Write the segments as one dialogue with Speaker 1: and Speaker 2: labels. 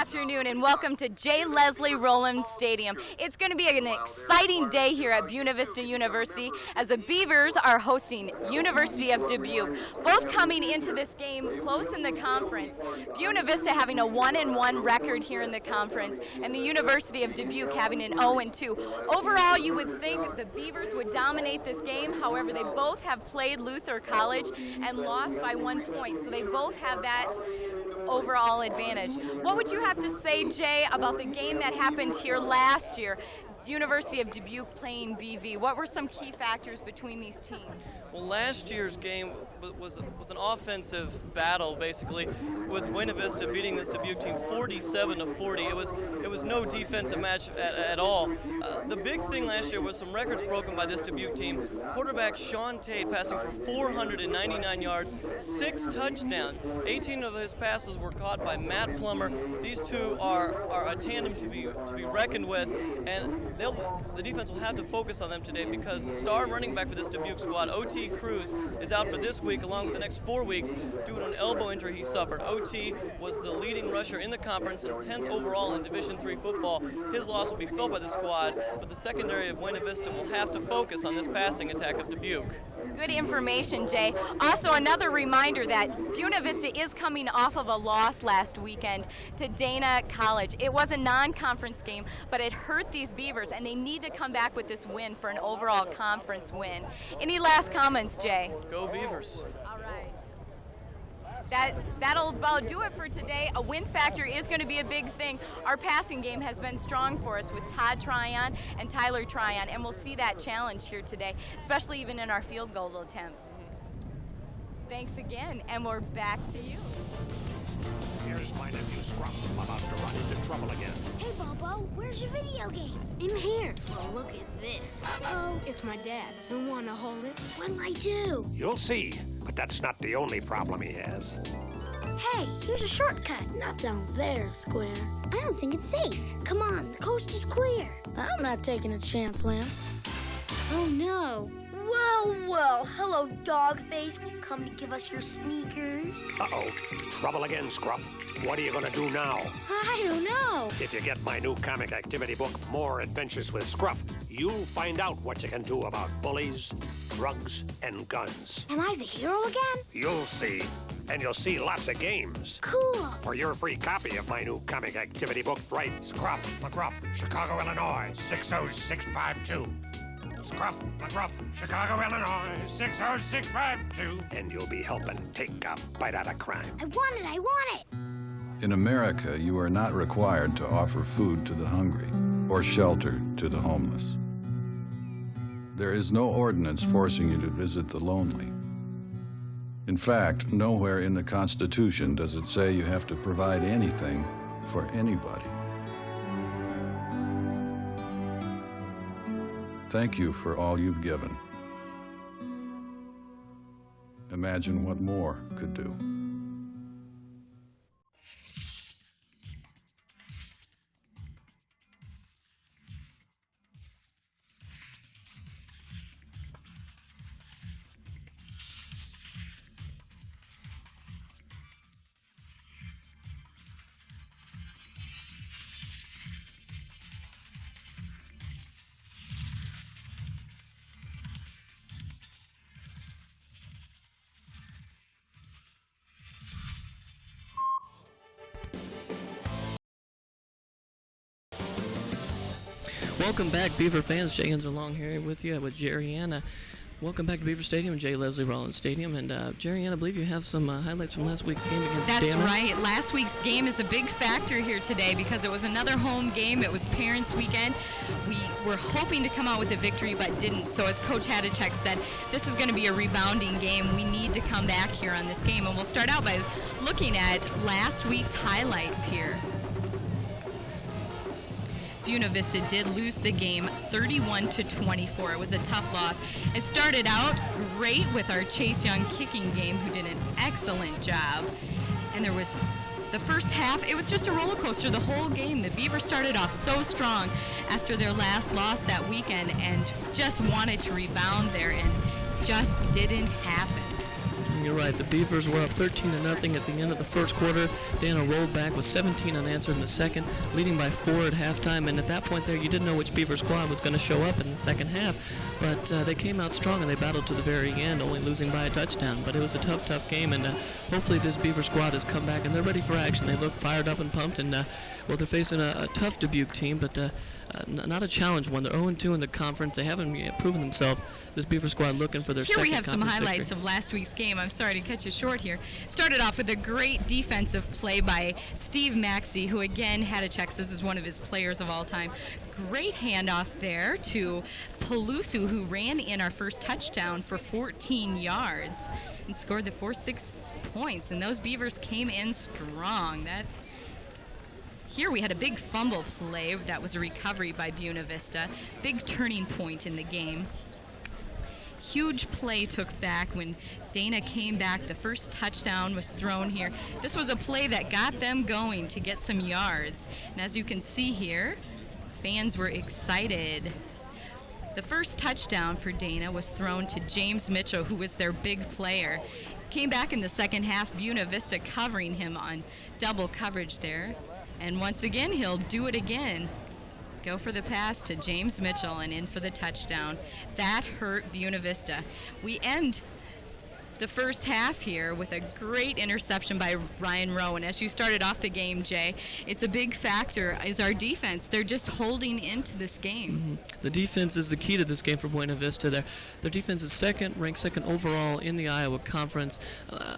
Speaker 1: afternoon and welcome to J. Leslie Rowland Stadium. It's going to be an exciting day here at Buena Vista University as the Beavers are hosting University of Dubuque. Both coming into this game close in the conference. Buena Vista having a 1-1 record here in the conference and the University of Dubuque having an 0-2. Overall, you would think the Beavers would dominate this game. However, they both have played Luther College and lost by 1 point, so they both have that overall advantage. What would you have to say, Jay, about the game that happened here last year, University of Dubuque playing BV? What were some key factors between these teams?
Speaker 2: Well, last year's game was an offensive battle, basically, with Buena Vista beating this Dubuque team 47-40. It was no defensive match at all. The big thing last year was some records broken by this Dubuque team. Quarterback Sean Tate passing for 499 yards, 6 touchdowns. 18 of his passes were caught by Matt Plummer. These two are a tandem to be reckoned with, and the defense will have to focus on them today because the star running back for this Dubuque squad, O.T. Cruz, is out for this week along with the next 4 weeks due to an elbow injury he suffered. O.T. was the leading rusher in the conference and 10th overall in Division III football. His loss will be felt by the squad, but the secondary of Buena Vista will have to focus on this passing attack of Dubuque.
Speaker 1: Good information, Jay. Also, another reminder that Buena Vista is coming off of a loss last weekend to Dana College. It was a non-conference game, but it hurt these Beavers, and they need to come back with this win for an overall conference win. Any last comments, Jay?
Speaker 2: Go Beavers.
Speaker 1: All right. That'll about do it for today. A win factor is going to be a big thing. Our passing game has been strong for us with Todd Tryon and Tyler Tryon, and we'll see that challenge here today, especially even in our field goal attempts. Thanks again, and we're back to you.
Speaker 3: Here's my nephew Scruff, about to run into trouble again.
Speaker 4: Hey, Bobo, where's your video game?
Speaker 5: In here. Well, look at this.
Speaker 4: Uh-oh.
Speaker 5: It's my dad's. You want to hold it?
Speaker 4: What'll I do?
Speaker 3: You'll see, but that's not the only problem he has.
Speaker 4: Hey, here's a shortcut.
Speaker 5: Not down there, Square.
Speaker 4: I don't think it's safe. Come on, the coast is clear.
Speaker 5: I'm not taking a chance, Lance.
Speaker 4: Oh, no. Well, hello, Dogface. Come to give us your sneakers.
Speaker 3: Uh-oh, trouble again, Scruff. What are you gonna do now?
Speaker 4: I don't know.
Speaker 3: If you get my new comic activity book, More Adventures with Scruff, you'll find out what you can do about bullies, drugs, and guns.
Speaker 4: Am I the hero again?
Speaker 3: You'll see. And you'll see lots of games.
Speaker 4: Cool.
Speaker 3: For your free copy of my new comic activity book, write Scruff McGruff, Chicago, Illinois, 60652. Scruff McGruff, Chicago, Illinois, 60652. And you'll be helping take a bite out of crime.
Speaker 4: I want it.
Speaker 6: In America, you are not required to offer food to the hungry or shelter to the homeless. There is no ordinance forcing you to visit the lonely. In fact, nowhere in the Constitution does it say you have to provide anything for anybody. Thank you for all you've given. Imagine what more could do.
Speaker 7: Welcome back, Beaver fans. Jay Along here with you with Jerry Anna. Welcome back to Beaver Stadium, J. Leslie Rowland Stadium. And Jerry Ann, I believe you have some highlights from last week's game against
Speaker 1: That's
Speaker 7: Dana.
Speaker 1: right. Last week's game is a big factor here today because it was another home game. It was Parents' Weekend. We were hoping to come out with a victory but didn't. So as Coach Hadachek said, this is going to be a rebounding game. We need to come back here on this game. And we'll start out by looking at last week's highlights here. Buena Vista did lose the game 31-24. It was a tough loss. It started out great with our Chase Young kicking game, who did an excellent job. And there was the first half, it was just a roller coaster the whole game. The Beavers started off so strong after their last loss that weekend and just wanted to rebound there and just didn't happen.
Speaker 7: You're right. The Beavers were up 13-0 at the end of the first quarter. Dana rolled back with 17 unanswered in the second, leading by 4 at halftime. And at that point there, you didn't know which Beaver squad was going to show up in the second half. But they came out strong and they battled to the very end, only losing by a touchdown. But it was a tough game. And hopefully this Beaver squad has come back and they're ready for action. They look fired up and pumped. And well, they're facing a tough Dubuque team, but not a challenge one. They're 0-2 in the conference. They haven't yet proven themselves. This Beaver squad looking for their second
Speaker 1: Here we have some
Speaker 7: conference
Speaker 1: highlights
Speaker 7: victory.
Speaker 1: of last week's game. I'm sorry to cut you short here. Started off with a great defensive play by Steve Maxey, who again had a check. This is one of his players of all time. Great handoff there to Pelusu, who ran in our first touchdown for 14 yards and scored the 4-6 points. And those Beavers came in strong. Here we had a big fumble play that was a recovery by Buena Vista. Big turning point in the game. Huge play took back when Dana came back. The first touchdown was thrown here. This was a play that got them going to get some yards. And as you can see here, fans were excited. The first touchdown for Dana was thrown to James Mitchell, who was their big player. Came back in the second half, Buena Vista covering him on double coverage there. And once again, he'll do it again. Go for the pass to James Mitchell and in for the touchdown. That hurt Buena Vista. We end the first half here with a great interception by Ryan Rowan. As you started off the game, Jay, it's a big factor is our defense. They're just holding into this game.
Speaker 7: The defense is the key to this game for Buena Vista. Their defense is ranked second overall in the Iowa Conference.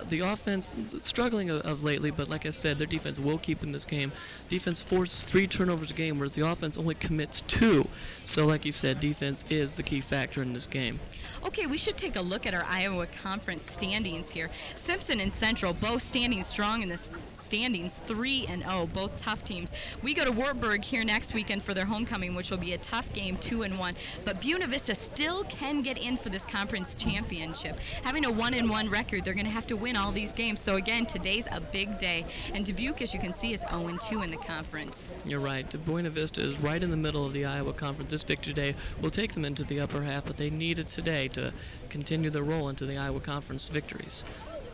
Speaker 7: The offense struggling of lately, but like I said, their defense will keep them in this game. Defense forces 3 turnovers a game, whereas the offense only commits 2. So like you said, defense is the key factor in this game.
Speaker 1: Okay, we should take a look at our Iowa Conference standings here. Simpson and Central both standing strong in the standings, 3-0, both tough teams. We go to Wartburg here next weekend for their homecoming, which will be a tough game, 2-1. But Buena Vista still can get in for this conference championship. Having a 1-1 record, they're going to have to win all these games. So again, today's a big day. And Dubuque, as you can see, is 0-2 in the conference.
Speaker 7: You're right. Buena Vista is right in the middle of the Iowa Conference. This victory today will take them into the upper half, but they need it today to continue their roll into the Iowa Conference victories.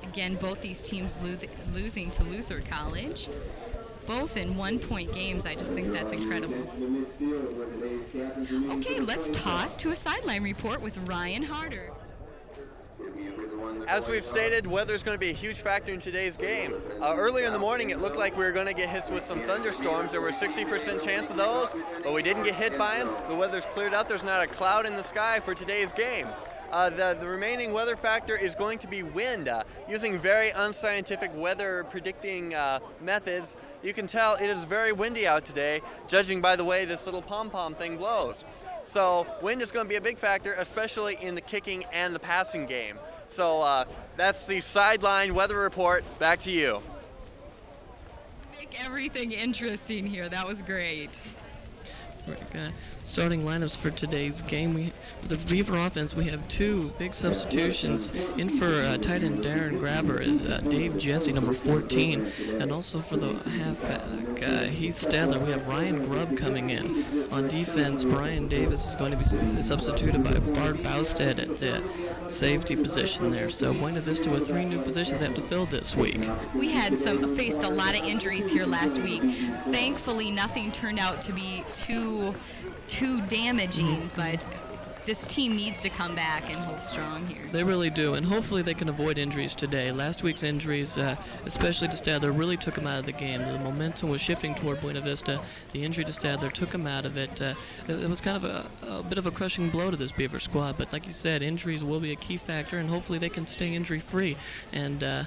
Speaker 1: Again, both these teams losing to Luther College, both in 1-point games. I just think that's incredible. Okay, let's toss to a sideline report with Ryan Harder.
Speaker 8: As we've stated, weather is going to be a huge factor in today's game. Earlier in the morning, it looked like we were going to get hit with some thunderstorms. There were a 60% chance of those, but we didn't get hit by them. The weather's cleared up. There's not a cloud in the sky for today's game. The remaining weather factor is going to be wind. Using very unscientific weather predicting methods, you can tell it is very windy out today, judging by the way this little pom-pom thing blows. So wind is going to be a big factor, especially in the kicking and the passing game. So that's the sideline weather report. Back to you.
Speaker 1: Make everything interesting here. That was great.
Speaker 7: Starting lineups for today's game. For the Beaver offense, we have 2 big substitutions. In for tight end Darren Grabber is Dave Jesse, number 14. And also for the halfback, Heath Stadler, we have Ryan Grubb coming in. On defense, Brian Davis is going to be substituted by Bart Bousted at the safety position there. So Buena Vista with 3 new positions they have to fill this week.
Speaker 1: We had faced a lot of injuries here last week. Thankfully, nothing turned out to be too damaging, but this team needs to come back and hold strong here.
Speaker 7: They really do, and hopefully they can avoid injuries today. Last week's injuries, especially to Stadler, really took him out of the game. The momentum was shifting toward Buena Vista. The injury to Stadler took him out of it. It was kind of a bit of a crushing blow to this Beaver squad, but like you said, injuries will be a key factor, and hopefully they can stay injury-free. And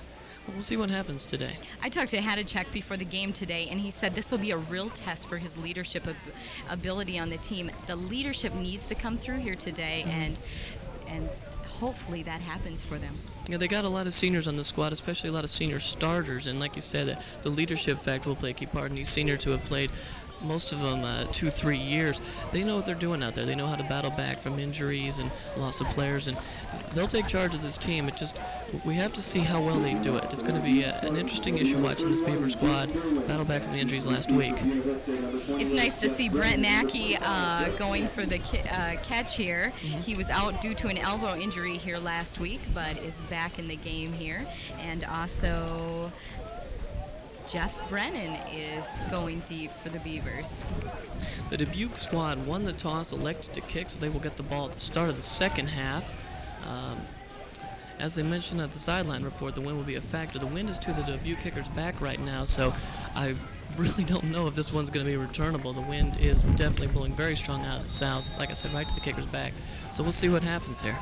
Speaker 7: we'll see what happens today.
Speaker 1: I talked to Hadachek before the game today, and he said this will be a real test for his leadership ability on the team. The leadership needs to come through here today, and hopefully that happens for them.
Speaker 7: Yeah, they got a lot of seniors on the squad, especially a lot of senior starters, and like you said, the leadership factor will play a key part in these seniors who have played most of them 2-3 years. They know what they're doing out there. They know how to battle back from injuries and loss of players, and they'll take charge of this team. We have to see how well they do it. It's going to be an interesting issue watching this Beaver squad battle back from the injuries last week.
Speaker 1: It's nice to see Brent Mackey going for the catch here. He was out due to an elbow injury here last week, but is back in the game here. And also Jeff Brennan is going deep for the Beavers.
Speaker 7: The Dubuque squad won the toss, elected to kick, so they will get the ball at the start of the second half. As they mentioned at the sideline report, the wind will be a factor. The wind is to the Dubuque kickers' back right now, so I really don't know if this one's going to be returnable. The wind is definitely blowing very strong out of the south, like I said, right to the kickers' back. So we'll see what happens here.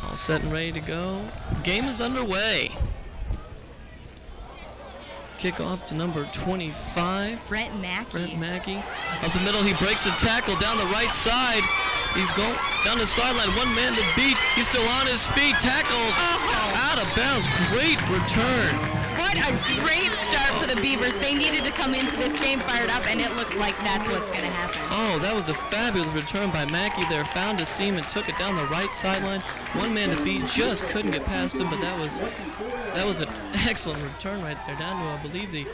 Speaker 7: All set and ready to go. Game is underway. Kickoff to number 25.
Speaker 1: Brent Mackey.
Speaker 7: Up the middle, he breaks a tackle down the right side. He's going down the sideline. One man to beat. He's still on his feet. Tackled out of bounds. Great return.
Speaker 1: What a great start for the Beavers. They needed to come into this game fired up, and it looks like that's what's going to happen.
Speaker 7: Oh, that was a fabulous return by Mackey there. Found a seam and took it down the right sideline. One man to beat. Just couldn't get past him, but that was an excellent return right there. Down to, I believe, the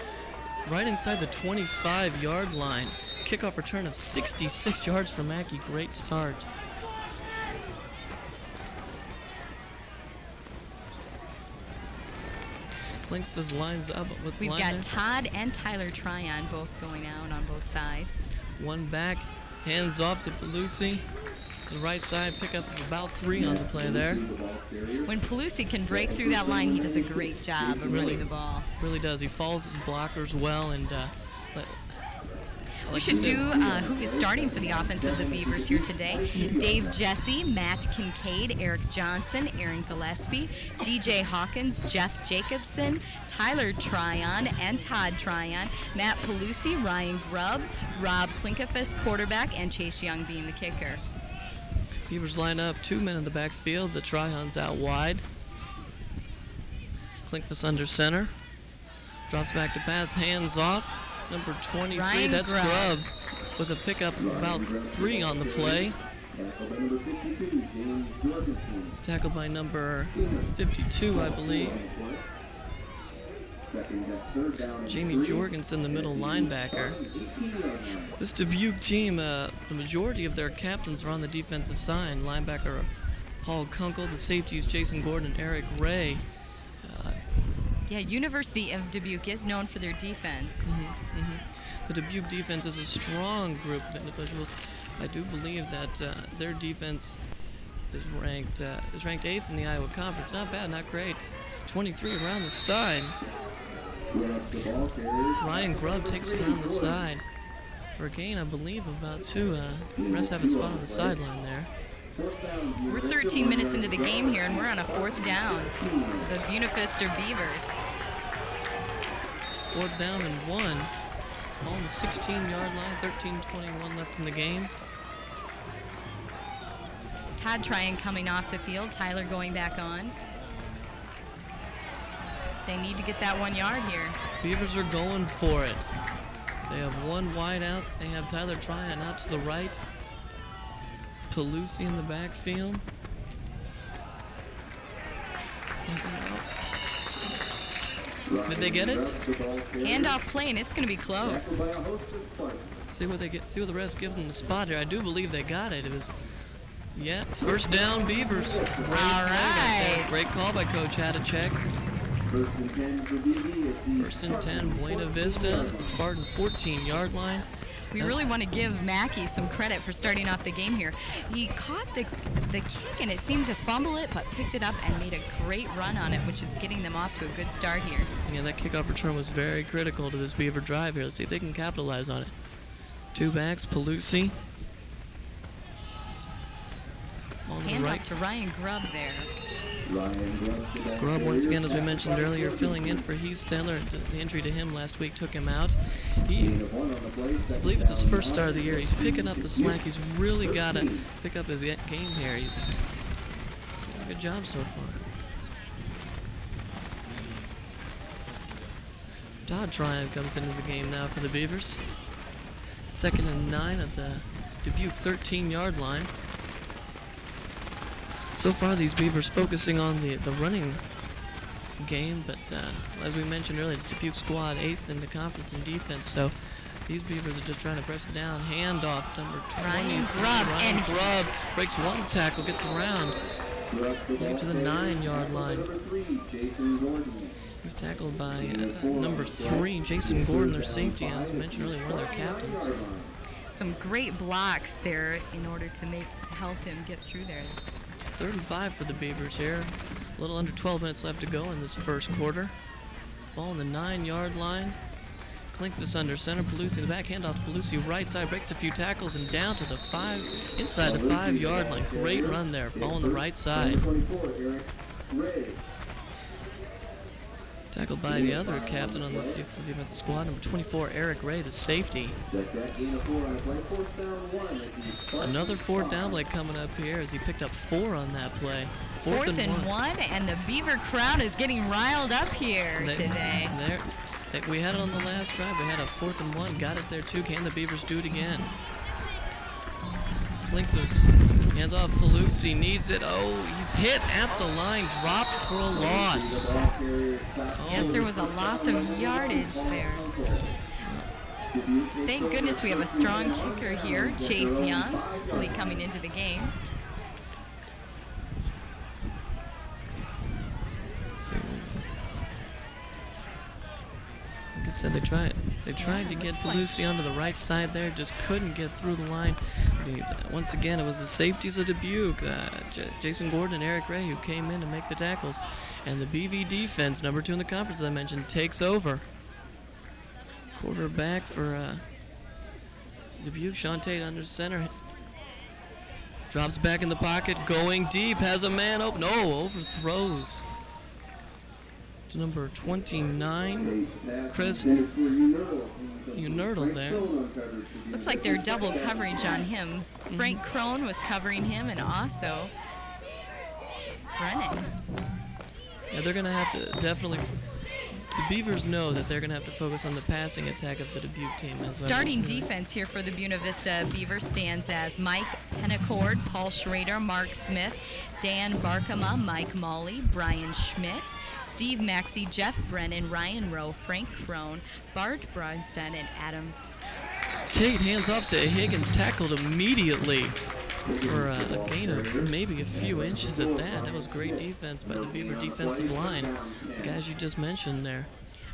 Speaker 7: right inside the 25-yard line. Kickoff return of 66 yards for Mackey. Great start. Klinkfus lines up with
Speaker 1: We've got Todd and Tyler Tryon both going out on both sides.
Speaker 7: One back, hands off to Pelusi. To the right side, pickup of about 3 on the play there.
Speaker 1: When Pelusi can break through that line, he does a great job of running the ball.
Speaker 7: Really does. He follows his blockers well, and
Speaker 1: we should do who is starting for the offense of the Beavers here today. Dave Jesse, Matt Kincaid, Eric Johnson, Aaron Gillespie, DJ Hawkins, Jeff Jacobson, Tyler Tryon and Todd Tryon, Matt Pelusi, Ryan Grubb, Rob Klinkfus, quarterback, and Chase Young being the kicker.
Speaker 7: Beavers line up, 2 men in the backfield. The Tryons out wide. Klinkfus under center. Drops back to pass, hands off. Number 23,
Speaker 1: Ryan
Speaker 7: that's
Speaker 1: Grubb.
Speaker 7: Grubb with a pickup of about 3 on the play. It's tackled by number 52, I believe. Jamie Jorgensen, the middle linebacker. This Dubuque team, the majority of their captains are on the defensive side. Linebacker Paul Kunkel, the safeties Jason Gordon and Eric Ray.
Speaker 1: Yeah, University of Dubuque is known for their defense.
Speaker 7: The Dubuque defense is a strong group of individuals. I do believe that their defense is ranked 8th in the Iowa Conference. Not bad, not great. 23 around the side. Ryan Grubb takes it around the side for a gain, I believe, of about 2. Refs have a spot on the sideline there.
Speaker 1: We're 13 minutes into the game here, and we're on a 4th down. The Buena Vista Beavers.
Speaker 7: 4th down and 1. On the 16-yard line, 13:21 left in the game.
Speaker 1: Todd Tryon coming off the field, Tyler going back on. They need to get that 1 yard here.
Speaker 7: Beavers are going for it. They have one wide out. They have Tyler Tryon out to the right. Pelusi in the backfield. Did they get it?
Speaker 1: Handoff play, and it's going to be close.
Speaker 7: See what they get. See what the refs give them the spot here. I do believe they got it. It was, yeah, 1st down Beavers. Great
Speaker 1: All right.
Speaker 7: Great call by Coach Hadachek. 1st and 10, Buena Vista at the Spartan 14-yard line.
Speaker 1: We really want to give Mackey some credit for starting off the game here. He caught the kick, and it seemed to fumble it, but picked it up and made a great run on it, which is getting them off to a good start here.
Speaker 7: Yeah, that kickoff return was very critical to this Beaver drive here. Let's see if they can capitalize on it. 2 backs, Pelusi. On the right.
Speaker 1: Handoff to Ryan Grubb there.
Speaker 7: Grubb, once again, as we mentioned earlier, filling in for Heath Taylor. The injury to him last week took him out. I believe it's his 1st start of the year. He's picking up the slack. He's really got to pick up his game here. He's doing a good job so far. Todd Tryon comes into the game now for the Beavers. 2nd and 9 at the Dubuque 13-yard line. So far, these Beavers focusing on the running game, but as we mentioned earlier, it's Dubuque squad 8th in the conference in defense, so These Beavers are just trying to press it down. Handoff, number 23.
Speaker 1: Ryan Grubb.
Speaker 7: Ryan
Speaker 1: And
Speaker 7: Grubb breaks one tackle, gets around. Going to the 9-yard line. He was tackled by number 3, Jason Gordon, their safety, and as mentioned earlier, one of their captains.
Speaker 1: some great blocks there in order to help him get through there.
Speaker 7: 3rd and 5 for the Beavers here. A little under 12 minutes left to go in this first quarter. Ball on the 9-yard line. Klinkvis under center. Pelusi in the back. Handoff to Pelusi right side. Breaks a few tackles and down to the 5. Inside the 5-yard line. Great run there. Following the right side. Tackled by the other captain on this defensive squad, number 24, Eric Ray, the safety. Another 4th down play coming up here as he picked up 4 on that play.
Speaker 1: Fourth and one, and the Beaver crowd is getting riled up here today.
Speaker 7: We had it on the last drive. We had a 4th and 1. Got it there too. Can the Beavers do it again? Klinkvis hands off. Pelusi needs it. Oh, he's hit at the line. Dropped for a loss.
Speaker 1: Yes, there was a loss of yardage there. Thank goodness we have a strong kicker here, Chase Young, hopefully coming into the game.
Speaker 7: So, like I said, they tried to get Pelusi onto the right side there, just couldn't get through the line. Once again, it was the safeties of Dubuque, Jason Gordon and Eric Ray, who came in to make the tackles. And the BV defense, number 2 in the conference, as I mentioned, takes over. Quarterback for Dubuque, Sean Tate under center. Drops back in the pocket, going deep, has a man open. No, overthrows to number 29, Chris Unerdle there.
Speaker 1: Looks like they're double coverage on him. Frank Crone was covering him and also Brennan.
Speaker 7: Yeah, they're going to have to definitely... The Beavers know that they're going to have to focus on the passing attack of the Dubuque team.
Speaker 1: Starting defense here for the Buena Vista Beavers stands as Mike Pennicord, Paul Schrader, Mark Smith, Dan Barkema, Mike Molly, Brian Schmidt, Steve Maxey, Jeff Brennan, Ryan Rowe, Frank Crone, Bart Brogstad, and Adam.
Speaker 7: Tate hands off to Higgins, tackled immediately for a gain of maybe a few inches at that. That was great defense by the Beaver defensive line, the guys you just mentioned there.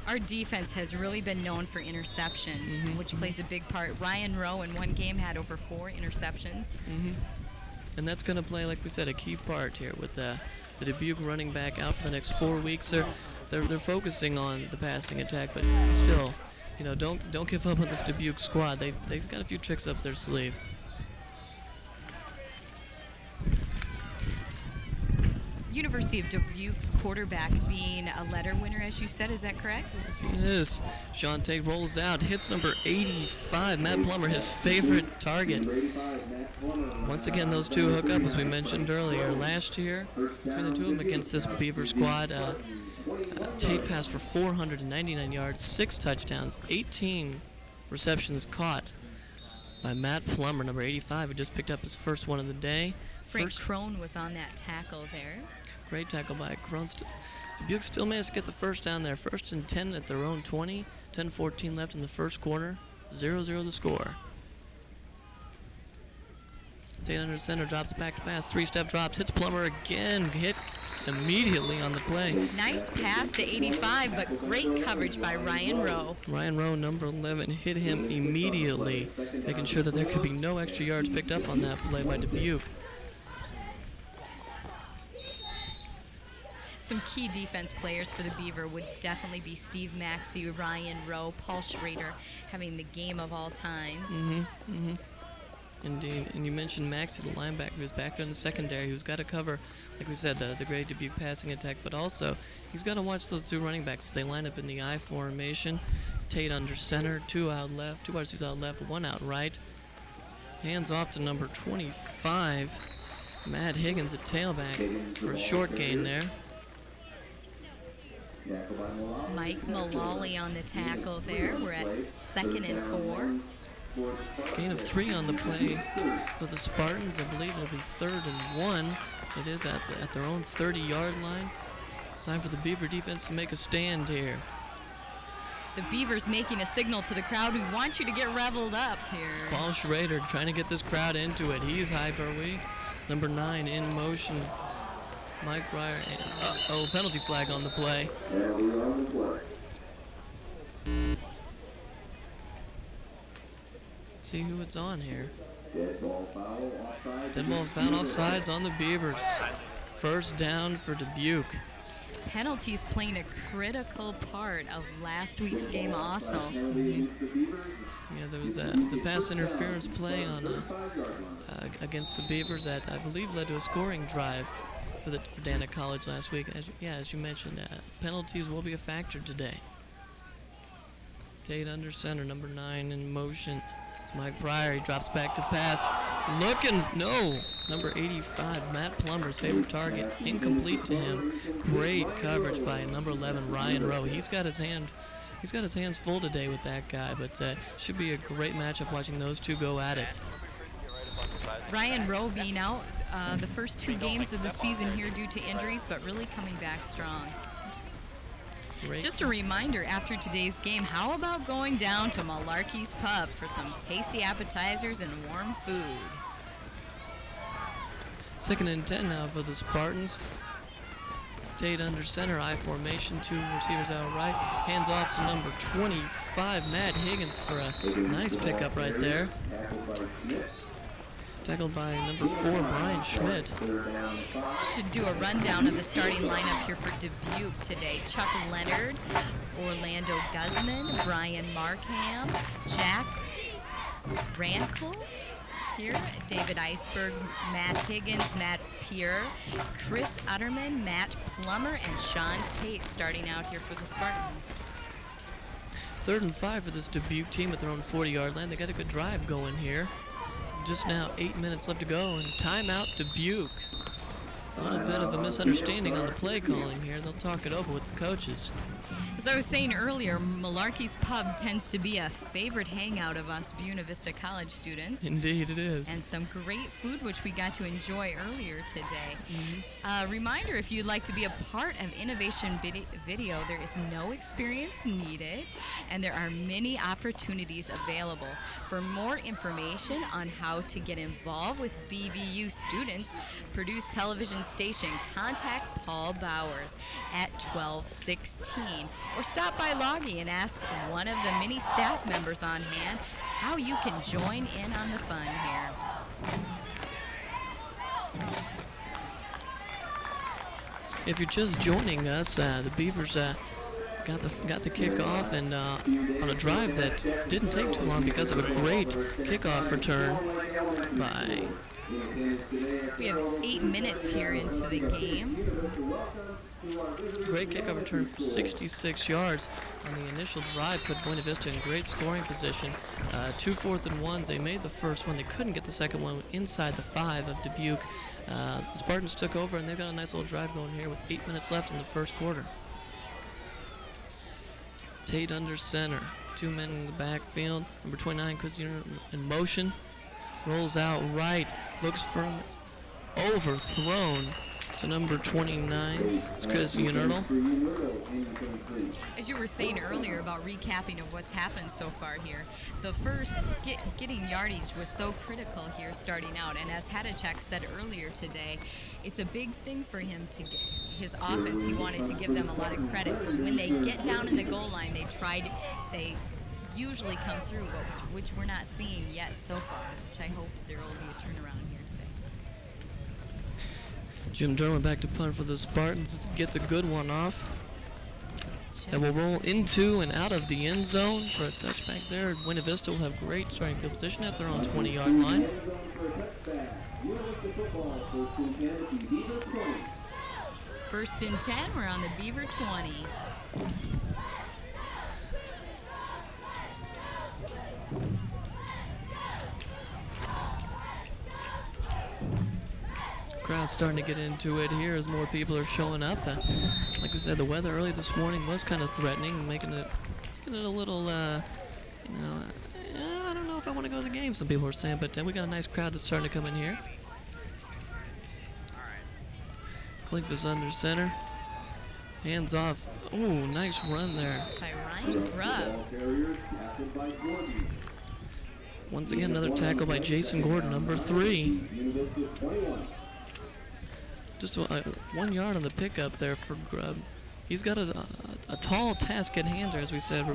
Speaker 1: Our defense has really been known for interceptions, which plays a big part. Ryan Rowe in one game had over 4 interceptions.
Speaker 7: And that's going to play, like we said, a key part here with the Dubuque running back out for the next 4 weeks. They're focusing on the passing attack, but still, you know, don't give up on this Dubuque squad. They've got a few tricks up their sleeve.
Speaker 1: University of Dubuque's quarterback being a letter winner, as you said, is that correct?
Speaker 7: Yes, he is. Sean Tate rolls out, hits number 85, Matt Plummer, his favorite target. Once again, those two hook up, as we mentioned earlier. Last year, between the two of them against this Beaver squad, Tate passed for 499 yards, 6 touchdowns, 18 receptions caught by Matt Plummer, number 85, who just picked up his first one of the day.
Speaker 1: Frank Crone was on that tackle there.
Speaker 7: Great tackle by Crone. Dubuque still managed to get the first down there. 1st and 10 at their own 20. 10-14 left in the first quarter. 0-0 the score. Tate under center, drops back to pass. 3-step drops, hits Plummer again. Hit immediately on the play.
Speaker 1: Nice pass to 85, but great coverage by Ryan Rowe.
Speaker 7: Ryan Rowe, number 11, hit him immediately, making sure that there could be no extra yards picked up on that play by Dubuque.
Speaker 1: Some key defense players for the Beaver would definitely be Steve Maxey, Ryan Rowe, Paul Schrader, having the game of all times.
Speaker 7: Indeed. And you mentioned Maxey, the linebacker, who's back there in the secondary, who's got to cover, like we said, the great Dubuque passing attack, but also he's got to watch those 2 running backs as they line up in the I formation. Tate under center, 2 out left, 2 wide receivers out left, 1 out right. Hands off to number 25, Matt Higgins, at tailback, for a short gain there.
Speaker 1: Mike Mullally on the tackle there. We're at 2nd and 4.
Speaker 7: Gain of 3 on the play for the Spartans. I believe it'll be 3rd and 1. It is at their own 30-yard line. It's time for the Beaver defense to make a stand here.
Speaker 1: The Beavers making a signal to the crowd. We want you to get reveled up here.
Speaker 7: Paul Schrader trying to get this crowd into it. He's hyped, are we? Number 9 in motion. Mike Breyer. And, penalty flag on the play. Let's see who it's on here. Dead ball foul offsides on the Beavers. First down for Dubuque.
Speaker 1: Penalties playing a critical part of last week's game also.
Speaker 7: Yeah, there was the pass interference play on against the Beavers that I believe led to a scoring drive for Dana College last week. As you mentioned, penalties will be a factor today. Tate under center, number 9 in motion. It's Mike Pryor. He drops back to pass. Number 85, Matt Plummer's favorite target. Incomplete to him. Great coverage by number 11, Ryan Rowe. He's got his hands full today with that guy, but should be a great matchup watching those two go at it.
Speaker 1: Ryan Rowe being out the first 2 games of the season here due to injuries, but really coming back strong.
Speaker 7: Great.
Speaker 1: Just a reminder, after today's game, how about going down to Malarkey's Pub for some tasty appetizers and warm food?
Speaker 7: 2nd and 10 now for the Spartans. Tate under center, I formation, 2 receivers out right. Hands off to number 25, Matt Higgins, for a nice pickup right there. Tackled by number 4, Brian Schmidt.
Speaker 1: Should do a rundown of the starting lineup here for Dubuque today. Chuck Leonard, Orlando Guzman, Brian Markham, Jack Brankel here, David Iceberg, Matt Higgins, Matt Peer, Chris Utterman, Matt Plummer, and Sean Tate starting out here for the Spartans.
Speaker 7: 3rd and 5 for this Dubuque team at their own 40-yard line. They got a good drive going here. Just now 8 minutes left to go, and timeout Dubuque. A little bit of a misunderstanding on the play calling here. They'll talk it over with the coaches.
Speaker 1: As I was saying earlier, Malarkey's Pub tends to be a favorite hangout of us Buena Vista College students.
Speaker 7: Indeed it is.
Speaker 1: And some great food, which we got to enjoy earlier today. Reminder, if you'd like to be a part of Innovation Video, there is no experience needed, and there are many opportunities available. For more information on how to get involved with BVU students, Purdue's television station, contact Paul Bowers at 1216, or stop by Loggy and ask one of the many staff members on hand how you can join in on the fun here.
Speaker 7: If you're just joining us, the Beavers got the kickoff, and on a drive that didn't take too long because of a great kickoff return by...
Speaker 1: We have 8 minutes here into the game.
Speaker 7: Great kickoff return for 66 yards on the initial drive, put Buena Vista in great scoring position. 2 4th and 1s. They made the first one. They couldn't get the second one inside the 5 of Dubuque. The Spartans took over, and they've got a nice little drive going here with 8 minutes left in the first quarter. Tate under center. 2 men in the backfield. Number 29, Chris in motion. Rolls out right. Looks for him. Overthrown to number 29. It's Chris Unertle.
Speaker 1: As you were saying earlier about recapping of what's happened so far here, the first getting yardage was so critical here starting out. And as Hadachek said earlier today, it's a big thing for him to get his offense. He wanted to give them a lot of credit for when they get down in the goal line. They usually come through, which we're not seeing yet so far, which I hope there will be a turnaround here today.
Speaker 7: Jim Derwin back to punt for the Spartans. Gets a good one off. And will roll into and out of the end zone for a touchback there. Buena Vista will have great starting field position at their own 20-yard line.
Speaker 1: First and 10, we're on the Beaver 20.
Speaker 7: Crowd's starting to get into it here as more people are showing up. Like we said, the weather early this morning was kind of threatening, making it a little, I don't know if I want to go to the game, some people were saying, but we got a nice crowd that's starting to come in here. Klink is under center. Hands off. Ooh, nice run there.
Speaker 1: By Ryan Grubb.
Speaker 7: Once again, another tackle by Jason Gordon, number 3. Just 1 yard on the pickup there for Grubb. He's got a tall task at hand, as we said,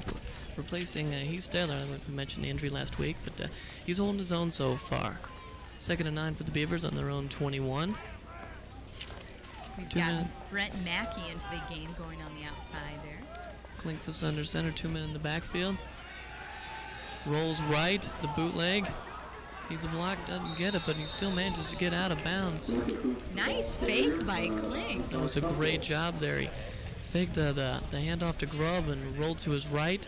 Speaker 7: replacing Heath Taylor. I mentioned the injury last week, but he's holding his own so far. 2nd and 9 for the Beavers on their own 21.
Speaker 1: We've got Brent Mackey into the game going on the outside there.
Speaker 7: Klinkfus under center, 2 men in the backfield. Rolls right, the bootleg. Needs a block, doesn't get it, but he still manages to get out of bounds.
Speaker 1: Nice fake by Klink.
Speaker 7: That was a great job there. He faked the handoff to Grubb and rolled to his right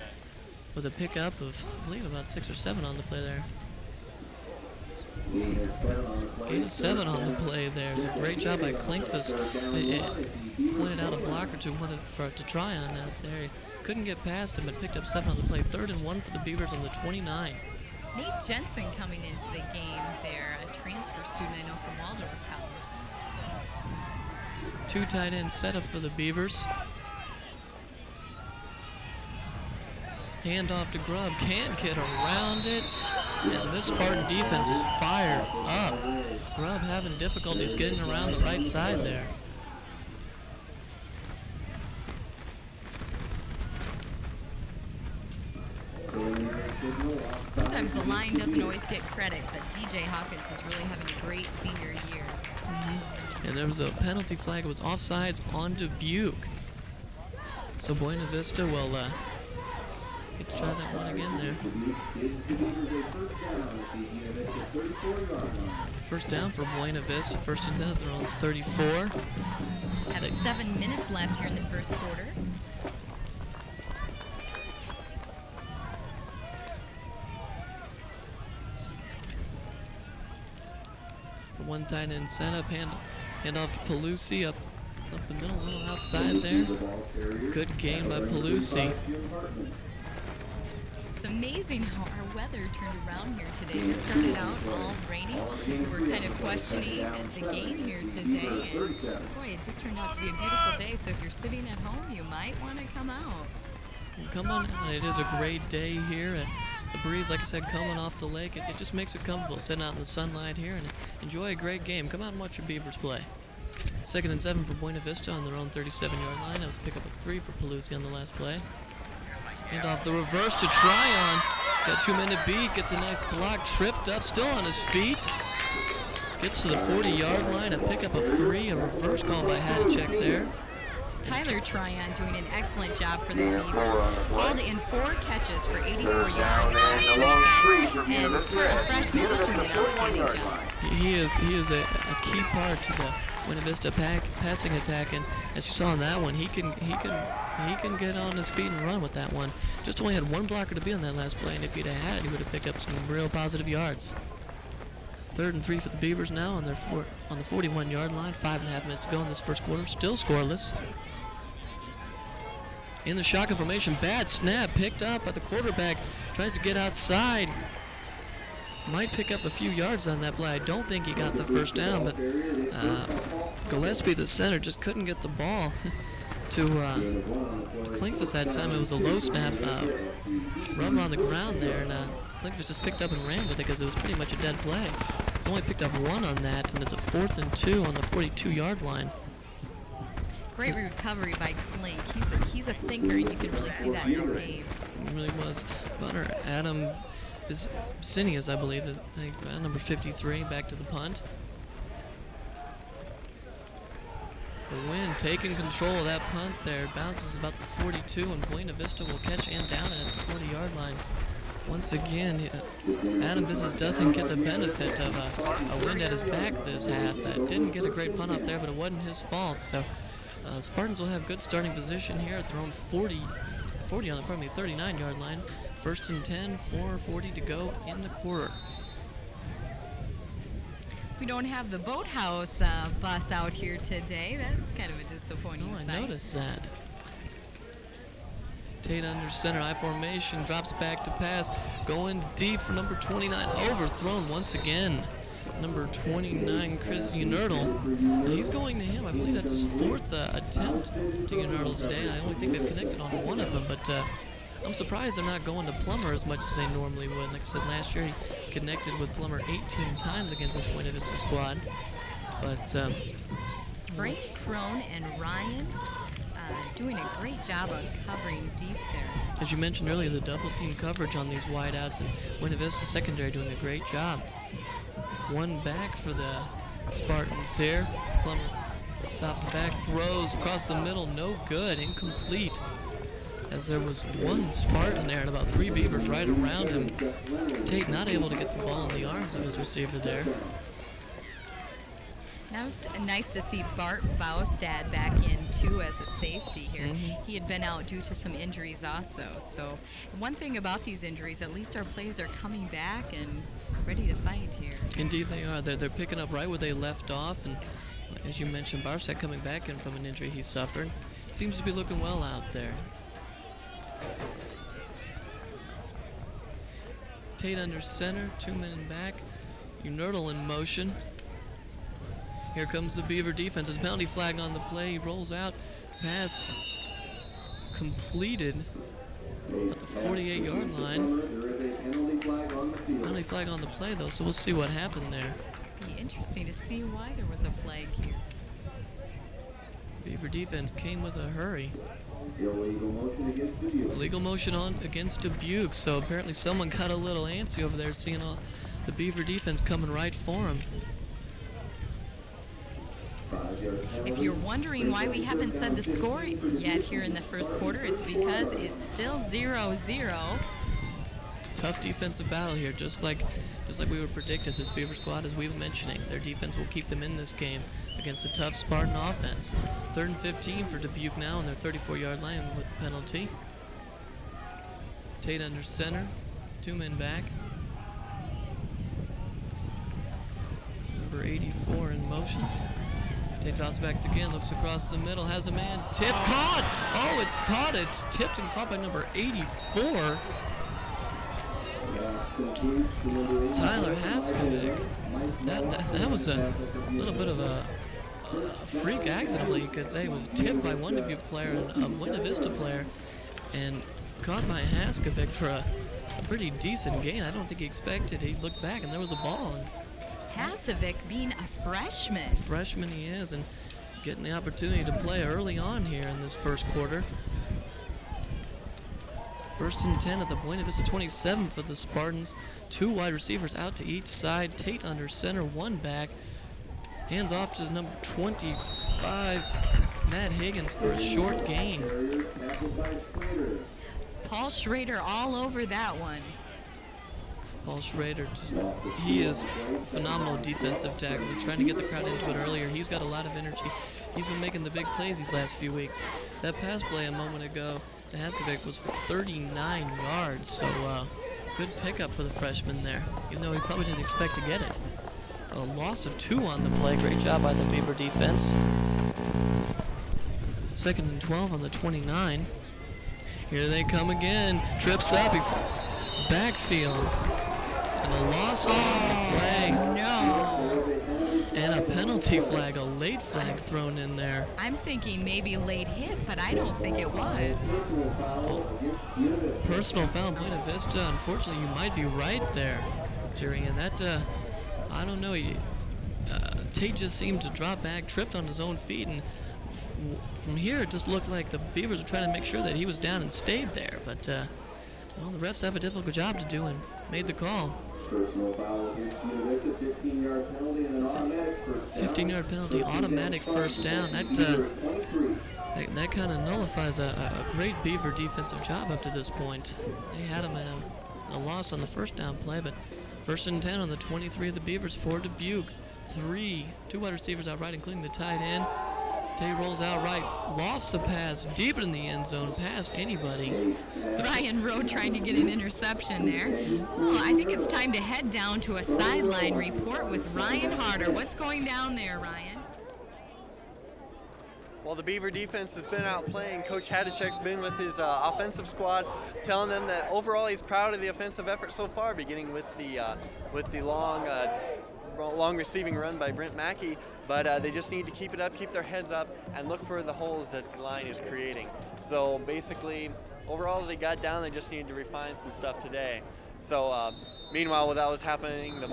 Speaker 7: with a pickup of, I believe, about 6 or 7 on the play there. 8 of 7 on the play there. It was a great job by Klinkfus. Pointed out a block or two, wanted to try on out there. He couldn't get past him, but picked up 7 on the play. 3rd and 1 for the Beavers on the 29.
Speaker 1: Nate Jensen coming into the game there, a transfer student I know from Waldorf College.
Speaker 7: 2 tight end setup for the Beavers. Handoff to Grubb, can't get around it. And this Spartan defense is fired up. Grubb having difficulties getting around the right side there.
Speaker 1: Sometimes the line doesn't always get credit, but DJ Hawkins is really having a great senior year.
Speaker 7: And there was a penalty flag. It was offsides on Dubuque. So Buena Vista will try that one again there. First down for Buena Vista. 1st and 10 at their own 34.
Speaker 1: Have 7 minutes left here in the first quarter.
Speaker 7: One tight end setup, hand off to Pelusi up the middle, a little outside there. Good gain by Pelusi.
Speaker 1: It's amazing how our weather turned around here today. Just started out all rainy. We were kind of questioning the game here today, and boy, it just turned out to be a beautiful day. So if you're sitting at home, you might want to come out.
Speaker 7: Come on out. It is a great day here. The breeze, like I said, coming off the lake, it just makes it comfortable sitting out in the sunlight here and enjoy a great game. Come out and watch your Beavers play. 2nd and 7 for Buena Vista on their own 37-yard line. That was a pickup of 3 for Pelusi on the last play. And off the reverse to Tryon. Got 2 men to beat. Gets a nice block. Tripped up. Still on his feet. Gets to the 40-yard line. A pickup of 3. A reverse call by Hadachek there.
Speaker 1: Tyler Tryon doing an excellent job for the Beavers. Hauled in 4 catches for 84 yards last weekend. And for a freshman, just doing an outstanding job.
Speaker 7: He is a key part to the Buena Vista passing attack, and as you saw in that one, he can get on his feet and run with that one. Just only had 1 blocker to beat on that last play, and if he'd have had it, he would have picked up some real positive yards. 3rd and 3 for the Beavers now on the 41-yard line. 5.5 minutes to go in this first quarter. Still scoreless. In the shotgun formation, bad snap picked up by the quarterback. Tries to get outside. Might pick up a few yards on that play. I don't think he got the first down, but Gillespie, the center, just couldn't get the ball to Klinkfus that time. It was a low snap. Rubber on the ground there, and Klinkfus just picked up and ran with it because it was pretty much a dead play. Only picked up 1 on that, and it's a 4th and 2 on the 42-yard line.
Speaker 1: Great recovery by Klink. He's a thinker, and you can really see that in his game.
Speaker 7: It really was. Punter Adam Sinias, I believe, number 53, back to the punt. The Wind taking control of that punt there. Bounces about the 42, and Buena Vista will catch and down it at the 40-yard line. Once again, Adam Business doesn't get the benefit of a wind at his back this half. Didn't get a great punt off there, but it wasn't his fault. So Spartans will have good starting position here at their own 39-yard line. 1st and 10, 4:40 to go in the quarter.
Speaker 1: We don't have the boathouse bus out here today. That's kind of a disappointing sight.
Speaker 7: I noticed that. Tate under center, I formation, drops back to pass, going deep for number 29, overthrown once again number 29, Chris Unerdel. He's going to him. I believe that's his fourth attempt to Unerdel today. I only think they've connected on one of them, but I'm surprised they're not going to Plummer as much as they normally would. Like I said, last year he connected with Plummer 18 times against this Buena Vista squad. But
Speaker 1: Frank Crone and Ryan doing a great job of covering deep there.
Speaker 7: as you mentioned earlier, the double team coverage on these wideouts, and Buena Vista secondary doing a great job. One back for the Spartans here. Plummer stops back, throws across the middle, no good, incomplete. As there was one Spartan there and about three Beavers right around him. Tate not able to get the ball in the arms of his receiver there.
Speaker 1: Now it's nice to see Bart Baustad back in too as a safety here. He had been out due to some injuries also. So one thing about these injuries, at least our players are coming back and ready to fight here.
Speaker 7: Indeed they are. They're picking up right where they left off, and as you mentioned, Baustad coming back in from an injury he suffered. Seems to be looking well out there. Tate under center, 2 men back. Unerdel in motion. Here comes the Beaver defense. There's a penalty flag on the play. He rolls out. Pass completed at the 48-yard line. Penalty flag on the play, though, so we'll see what happened there.
Speaker 1: Be interesting to see why there was a flag here.
Speaker 7: Beaver defense came with a hurry. Illegal motion on against Dubuque, so apparently someone got a little antsy over there seeing all the Beaver defense coming right for him.
Speaker 1: If you're wondering why we haven't said the score yet here in the first quarter, it's because it's still 0-0.
Speaker 7: Tough defensive battle here, just like we were predicted. This Beaver squad, as we were mentioning, their defense will keep them in this game against a tough Spartan offense. 3rd and 15 for Dubuque now on their 34-yard line with the penalty. Tate under center, 2 men back. Number 84 in motion. Tate drops back again, looks across the middle, has a man, tipped, caught! Oh, it's caught, it tipped and caught by number 84. Tyler Haskovic. That was a little bit of a freak accident, you could say. It was tipped by one Dubuque player and a Buena Vista player, and caught by Haskovic for a pretty decent gain. I don't think he expected. He looked back and there was a ball.
Speaker 1: Haskovic being a freshman.
Speaker 7: Freshman he is, and getting the opportunity to play early on here in this first quarter. 1st and 10 at the Buena Vista 27 for the Spartans. 2 wide receivers out to each side. Tate under center, 1 back. Hands off to number 25, Matt Higgins, for a short gain.
Speaker 1: Paul Schrader all over that one.
Speaker 7: Paul Schrader, he is a phenomenal defensive tackle. He's trying to get the crowd into it earlier. He's got a lot of energy. He's been making the big plays these last few weeks. That pass play a moment ago to Haskovic was for 39 yards, so good pickup for the freshman there, even though he probably didn't expect to get it. A loss of 2 on the play. Great job by the Beaver defense. 2nd and 12 on the 29. Here they come again. Trips up. Backfield. And a loss on the play.
Speaker 1: No.
Speaker 7: And a penalty flag, a late flag thrown in there.
Speaker 1: I'm thinking maybe late hit, but I don't think it was.
Speaker 7: Personal foul, Buena Vista. Unfortunately, you might be right there, Jerry. And that, I don't know. Tate just seemed to drop back, tripped on his own feet, and from here it just looked like the Beavers were trying to make sure that he was down and stayed there. But, well, the refs have a difficult job to do and made the call. It's a 15-yard penalty, automatic first down. That kind of nullifies a great Beaver defensive job up to this point. They had him a loss on the first down play, but 1st and 10 on the 23 of the Beavers for Dubuque. 2 wide receivers out right, including the tight end. Tate rolls out right, lofts a pass deep in the end zone, past anybody.
Speaker 1: Ryan Rowe trying to get an interception there. Well, I think it's time to head down to a sideline report with Ryan Harder. What's going down there, Ryan?
Speaker 8: Well, the Beaver defense has been out playing. Coach Hadachek's been with his offensive squad, telling them that overall he's proud of the offensive effort so far, beginning with the long long receiving run by Brent Mackey, but they just need to keep it up, keep their heads up, and look for the holes that the line is creating. So basically, overall they got down, they just needed to refine some stuff today. So meanwhile, while that was happening, the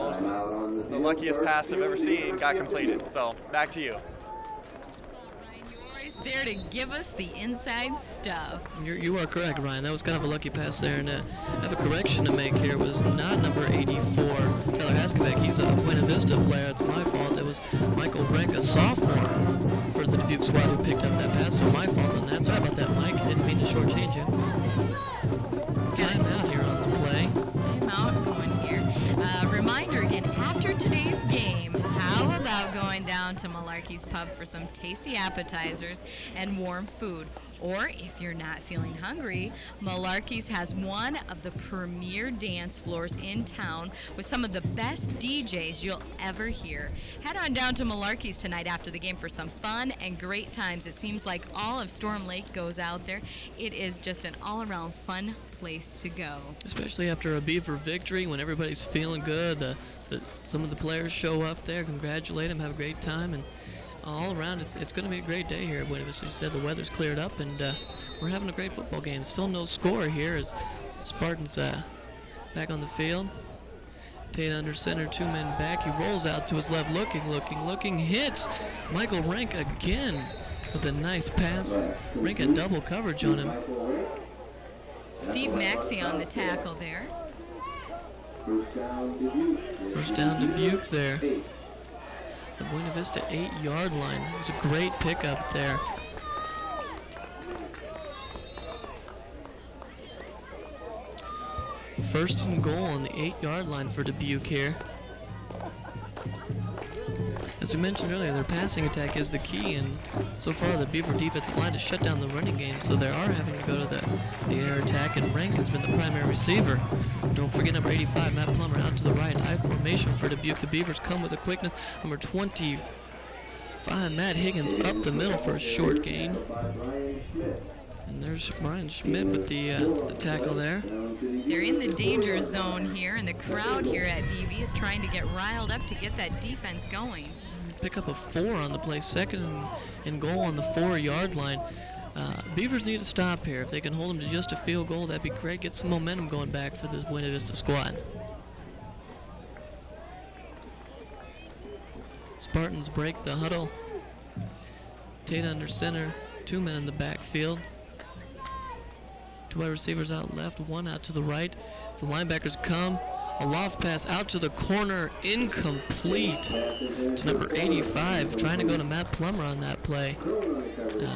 Speaker 8: luckiest pass I've ever seen got completed. So back to you.
Speaker 9: There to give us the inside stuff.
Speaker 7: You are correct, Ryan. That was kind of a lucky pass there. And I have a correction to make here. It was not number 84, Tyler Haskovic. He's a Buena Vista player. It's my fault. It was Michael Renk, a sophomore for the Dubuque squad, who picked up that pass. So my fault on that. Sorry about that, Mike. Didn't mean to shortchange you. Timeout here on the play.
Speaker 9: Timeout going here. Reminder again, after today's game, how about going down to Malarkey's Pub for some tasty appetizers and warm food? Or if you're not feeling hungry, Malarkey's has one of the premier dance floors in town with some of the best DJs you'll ever hear. Head on down to Malarkey's tonight after the game for some fun and great times. It seems like all of Storm Lake goes out there. It is just an all-around fun place to go.
Speaker 7: Especially after a Beaver victory, when everybody's feeling good, some of the players show up there, congratulate them, have a great time, and all around it's going to be a great day here at Buena Vista. You said the weather's cleared up, and we're having a great football game. Still no score here as Spartans back on the field. Tate under center, 2 men back. He rolls out to his left, looking, hits Michael Renk again with a nice pass. Renk had double coverage on him.
Speaker 9: Steve Maxey on the tackle there.
Speaker 7: First down Dubuque there. The Buena Vista 8-yard line. It was a great pickup there. First and goal on the 8-yard line for Dubuque here. As we mentioned earlier, their passing attack is the key, and so far the Beaver defensive line has shut down the running game, so they are having to go to the air attack, and Renk has been the primary receiver. Don't forget number 85, Matt Plummer, out to the right. I formation for Dubuque. The Beavers come with a quickness. Number 25, Matt Higgins, up the middle for a short gain. And there's Brian Schmidt with the tackle there.
Speaker 9: They're in the danger zone here, and the crowd here at BV is trying to get riled up to get that defense going.
Speaker 7: Pick up a 4 on the play, second and goal on the 4-yard line. Beavers need to stop here. If they can hold them to just a field goal, that'd be great. Get some momentum going back for this Buena Vista squad. Spartans break the huddle. Tate under center, 2 men in the backfield. 2 wide receivers out left, 1 out to the right. The linebackers come. A loft pass out to the corner, incomplete to number 85, trying to go to Matt Plummer on that play.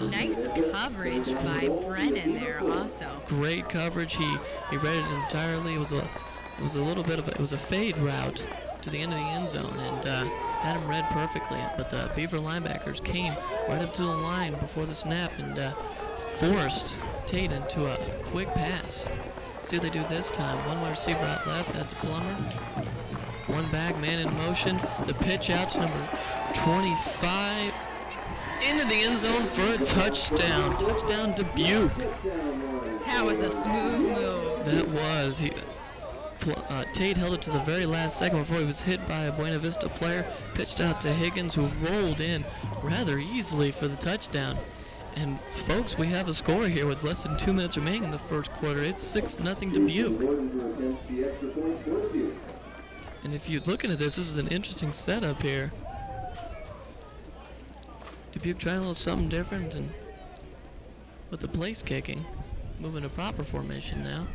Speaker 9: Nice coverage by Brennan there also.
Speaker 7: Great coverage. He read it entirely. It was a fade route to the end of the end zone, and had him read perfectly. But the Beaver linebackers came right up to the line before the snap and forced Tate into a quick pass. See what they do this time. 1 wide receiver out left, that's Plummer. 1 back, man in motion. The pitch out to number 25. Into the end zone for a touchdown. Touchdown Dubuque.
Speaker 9: That was a smooth move.
Speaker 7: That was. Tate held it to the very last second before he was hit by a Buena Vista player. Pitched out to Higgins, who rolled in rather easily for the touchdown. And folks, we have a score here with less than 2 minutes remaining in the first quarter. It's 6-0 Dubuque. And if you're looking at this is an interesting setup here. Dubuque trying a little something different, and with the place kicking, moving to proper formation now.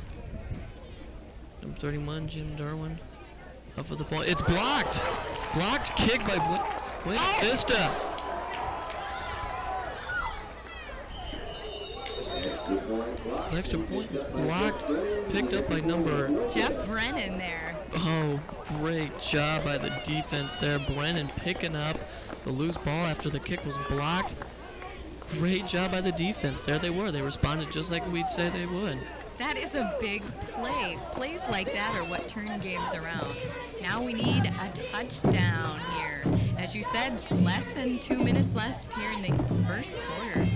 Speaker 7: Number 31, Jim Derwin, up for the ball. It's blocked. Blocked kick by Buena Vista. An extra point was blocked, picked up by number
Speaker 9: Jeff Brennan there.
Speaker 7: Oh, great job by the defense there. Brennan picking up the loose ball after the kick was blocked. Great job by the defense. There they were. They responded just like we'd say they would.
Speaker 9: That is a big play. Plays like that are what turn games around. Now we need a touchdown here. As you said, less than 2 minutes left here in the first quarter.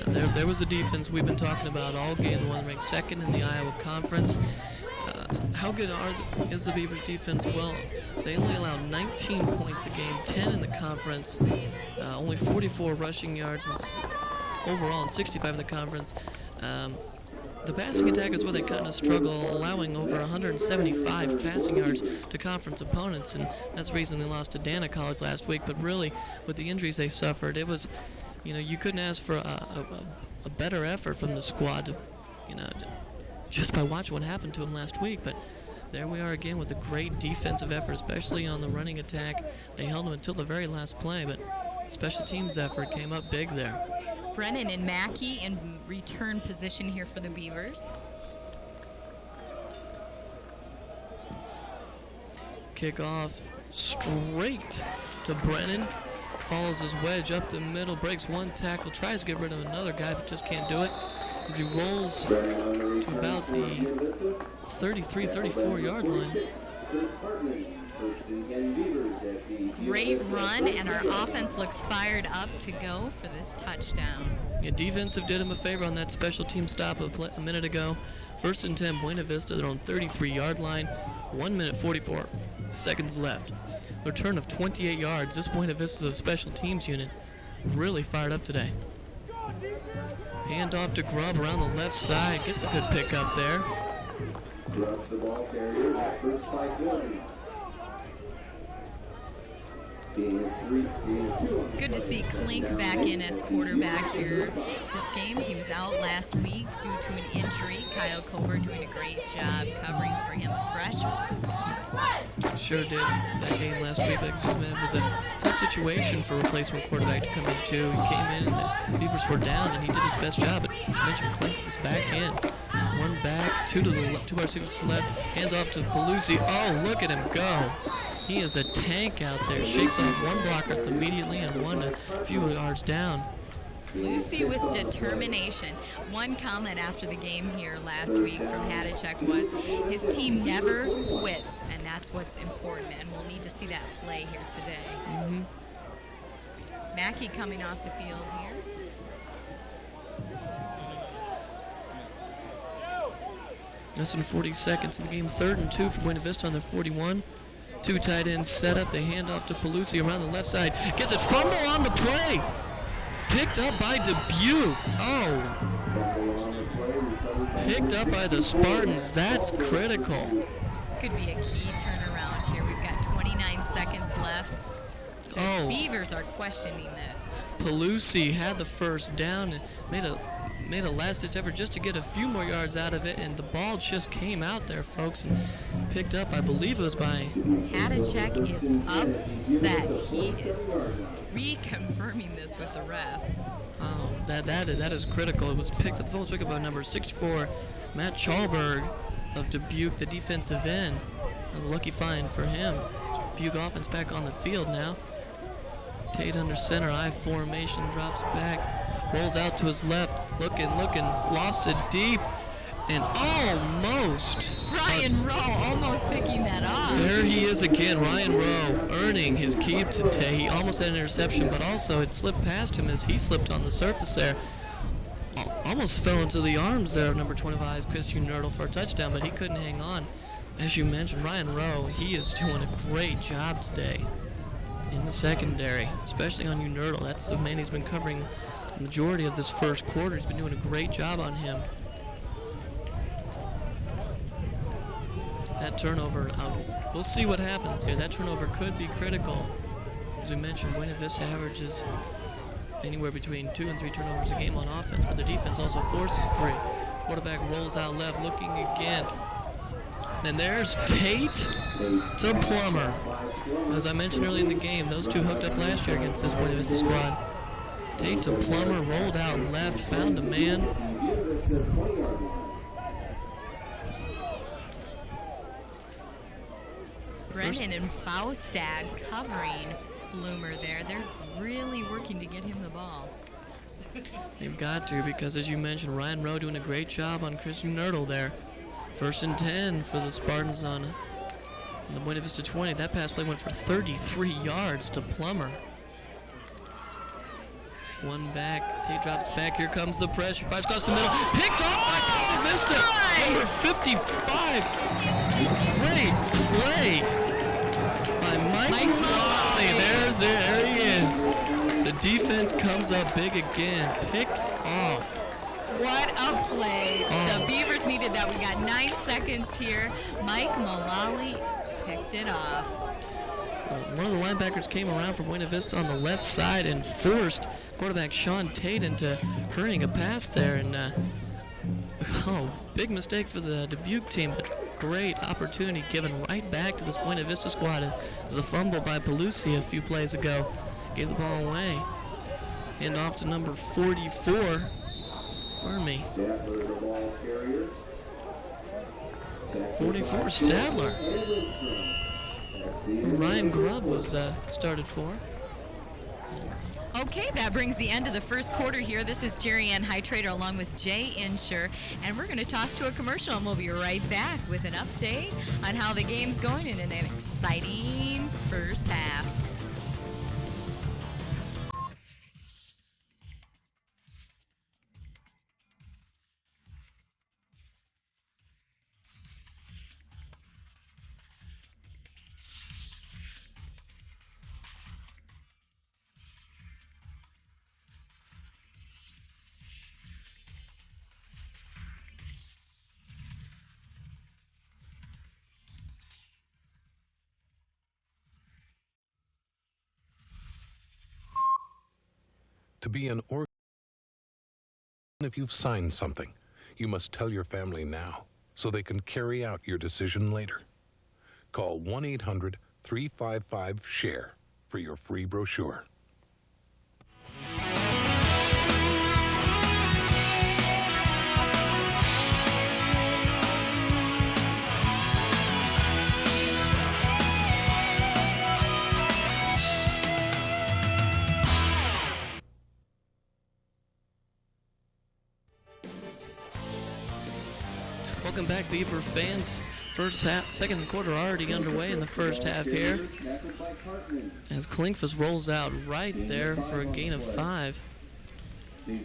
Speaker 7: There was a defense we've been talking about all game, the one ranked second in the Iowa Conference. how good is the Beavers defense? Well, they only allow 19 points a game, 10 in the conference, only 44 rushing yards overall and 65 in the conference. The passing attack is where they kind of struggle, allowing over 175 passing yards to conference opponents, and that's the reason they lost to Dana College last week. But really, with the injuries they suffered, it was, you couldn't ask for a better effort from the squad, just by watching what happened to them last week. But there we are again with a great defensive effort, especially on the running attack. They held them until the very last play, but special teams effort came up big there.
Speaker 9: Brennan and Mackey in return position here for the Beavers.
Speaker 7: Kickoff straight to Brennan. Follows his wedge up the middle, breaks one tackle, tries to get rid of another guy, but just can't do it as he rolls to about the 33, 34-yard line.
Speaker 9: Great run, and our offense looks fired up to go for this touchdown.
Speaker 7: Yeah, defensive did him a favor on that special team stop a minute ago. 1st and 10, Buena Vista, their own 33-yard line. 1 minute 44 seconds left. Return of 28 yards. This Buena Vista special teams unit really fired up today. Hand off to Grubb around the left side. Gets a good pick up there.
Speaker 9: It's good to see Klink back in as quarterback here this game. He was out last week due to an injury. Kyle Colbert doing a great job covering for him, a freshman.
Speaker 7: Sure did. That game last week, it was a tough situation for replacement quarterback to come into. He came in and the Beavers were down, and he did his best job. But you mentioned Klink was back in. One back, two to the left, 2 to the left, hands off to Belusi. Oh, look at him go. He is a tank out there. Shakes off one blocker immediately and one a few yards down.
Speaker 9: Lucy with determination. One comment after the game here last week from Hadachek was his team never quits, and that's what's important, and we'll need to see that play here today.
Speaker 7: Mm-hmm.
Speaker 9: Mackey coming off the field here.
Speaker 7: Less than 40 seconds in the game. 3rd and 2 for Buena Vista on their 41. 2 tight ends set up. They hand off to Pelusi around the left side. Gets it, fumble on the play. Picked up by Dubuque. Oh. Picked up by the Spartans. That's critical.
Speaker 9: This could be a key turnaround here. We've got 29 seconds left. The Beavers are questioning this.
Speaker 7: Pelusi had the first down and made a last-ditch effort just to get a few more yards out of it, and the ball just came out there, folks, and picked up, I believe it was by...
Speaker 9: Hadachek is upset. He is reconfirming this with the ref.
Speaker 7: Oh, that is critical. It was picked up, the phone was picked up by number 64, Matt Chalberg of Dubuque, the defensive end. A lucky find for him. Dubuque offense back on the field now. Tate under center, I formation, drops back, rolls out to his left, looking, lost it deep, and almost.
Speaker 9: Ryan Rowe almost picking that off.
Speaker 7: There he is again, Ryan Rowe, earning his keep today. He almost had an interception, but also it slipped past him as he slipped on the surface there. Almost fell into the arms there of number 25, Chris Unerdle, for a touchdown, but he couldn't hang on. As you mentioned, Ryan Rowe, he is doing a great job today in the secondary, especially on Unerdle. That's the man he's been covering the majority of this first quarter. He's been doing a great job on him. That turnover, we'll see what happens here. That turnover could be critical. As we mentioned, Buena Vista averages anywhere between 2 and 3 turnovers a game on offense, but their defense also forces 3. Quarterback rolls out left, looking again. And there's Tate to Plummer. As I mentioned early in the game, those two hooked up last year against this Buena Vista squad. Tate to Plummer, rolled out left, found a man.
Speaker 9: Brennan and Baustad covering Bloomer there. They're really working to get him the ball.
Speaker 7: They've got to, because as you mentioned, Ryan Rowe doing a great job on Chris Unerdle there. 1st and 10 for the Spartans on the Buena Vista 20. That pass play went for 33 yards to Plummer. One back, Tate drops back, here comes the pressure, fires across the middle, picked off by Buena Vista, number 55. Great play by Mike Mulally. There he is. The defense comes up big again. Picked off.
Speaker 9: What a play. The Beavers needed that. We got 9 seconds here. Mike Mulally picked it off.
Speaker 7: One of the linebackers came around from Buena Vista on the left side and forced quarterback Sean Tate into hurrying a pass there. And big mistake for the Dubuque team, but great opportunity given right back to this Buena Vista squad. As a fumble by Pelusi a few plays ago gave the ball away. Hand off to number 44. Pardon me. 44 Stadler. Ryan Grubb was started for.
Speaker 9: Okay, that brings the end of the first quarter here. This is Jerry Ann Hytrader along with Jay Insher, and we're going to toss to a commercial, and we'll be right back with an update on how the game's going in an exciting first half.
Speaker 10: To be an if you've signed something, you must tell your family now so they can carry out your decision later. Call 1-800-355-SHARE for your free brochure.
Speaker 7: Welcome back, Beaver fans. Second quarter already underway in the first half here. As Klinkfus rolls out right there for a gain of 5. Buena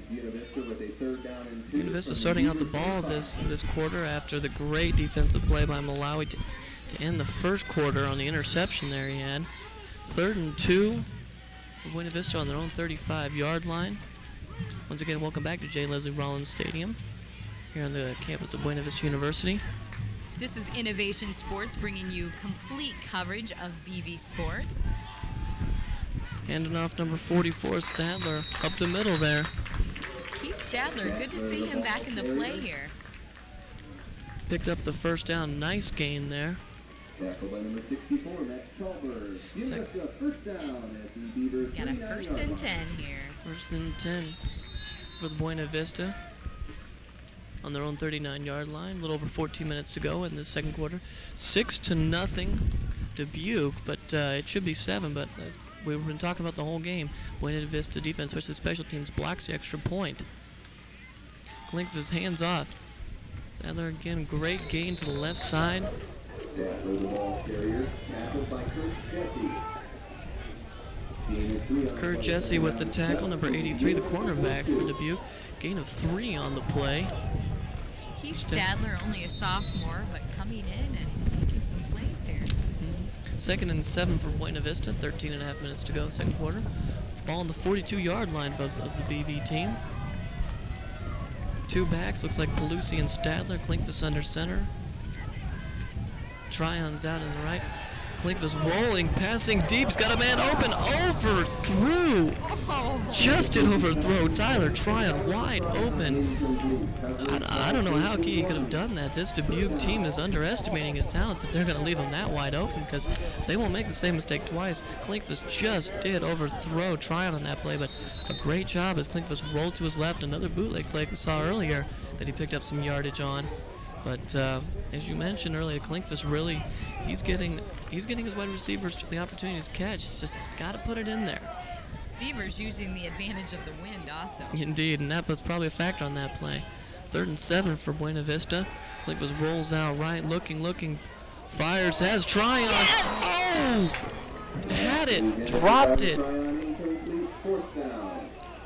Speaker 7: Vista starting out the ball this quarter after the great defensive play by Malawi to end the first quarter on the interception there he had. 3rd and 2. Buena Vista on their own 35-yard line. Once again, welcome back to J. Leslie Rollins Stadium here on the campus of Buena Vista University.
Speaker 9: This is Innovation Sports, bringing you complete coverage of BV Sports.
Speaker 7: Handing off number 44, Stadler, up the middle there.
Speaker 9: He's Stadler. Good to see him back in the play here.
Speaker 7: Picked up the first down. Nice gain there.
Speaker 9: Got a 1st and 10 here.
Speaker 7: 1st and 10 for the Buena Vista on their own 39-yard line. A little over 14 minutes to go in the second quarter. 6-0 Dubuque, but it should be 7. But we've been talking about the whole game. Buena Vista defense, especially special teams, blocks the extra point. Klinkfus hands off. Stadler again, great gain to the left side. Kurt Jesse with the tackle, number 83, the cornerback for Dubuque. Gain of 3 on the play.
Speaker 9: He's Stadler, only a sophomore, but coming in and making some plays here.
Speaker 7: 2nd and 7 for Buena Vista, 13.5 minutes to go, second quarter. Ball on the 42-yard line of the BV team. 2 backs, looks like Pelusi and Stadler. Klinkfus under center. Tryon's out in the right. Klinkfus rolling, passing deep. He's got a man open. Overthrew. Just an overthrow. Tyler Tryon wide open. I don't know how he could have done that. This Dubuque team is underestimating his talents if they're going to leave him that wide open, because they won't make the same mistake twice. Klinkfus just did overthrow Tryon on that play, but a great job as Klinkfus rolled to his left. Another bootleg play we saw earlier that he picked up some yardage on. But as you mentioned earlier, Klinkfus really, he's getting his wide receivers the opportunities to catch. Just got to put it in there.
Speaker 9: Beavers using the advantage of the wind also.
Speaker 7: Indeed, and that was probably a factor on that play. 3rd and 7 for Buena Vista. Klinkfus rolls out right, looking, fires, has Tryon. Oh! Had it, dropped it.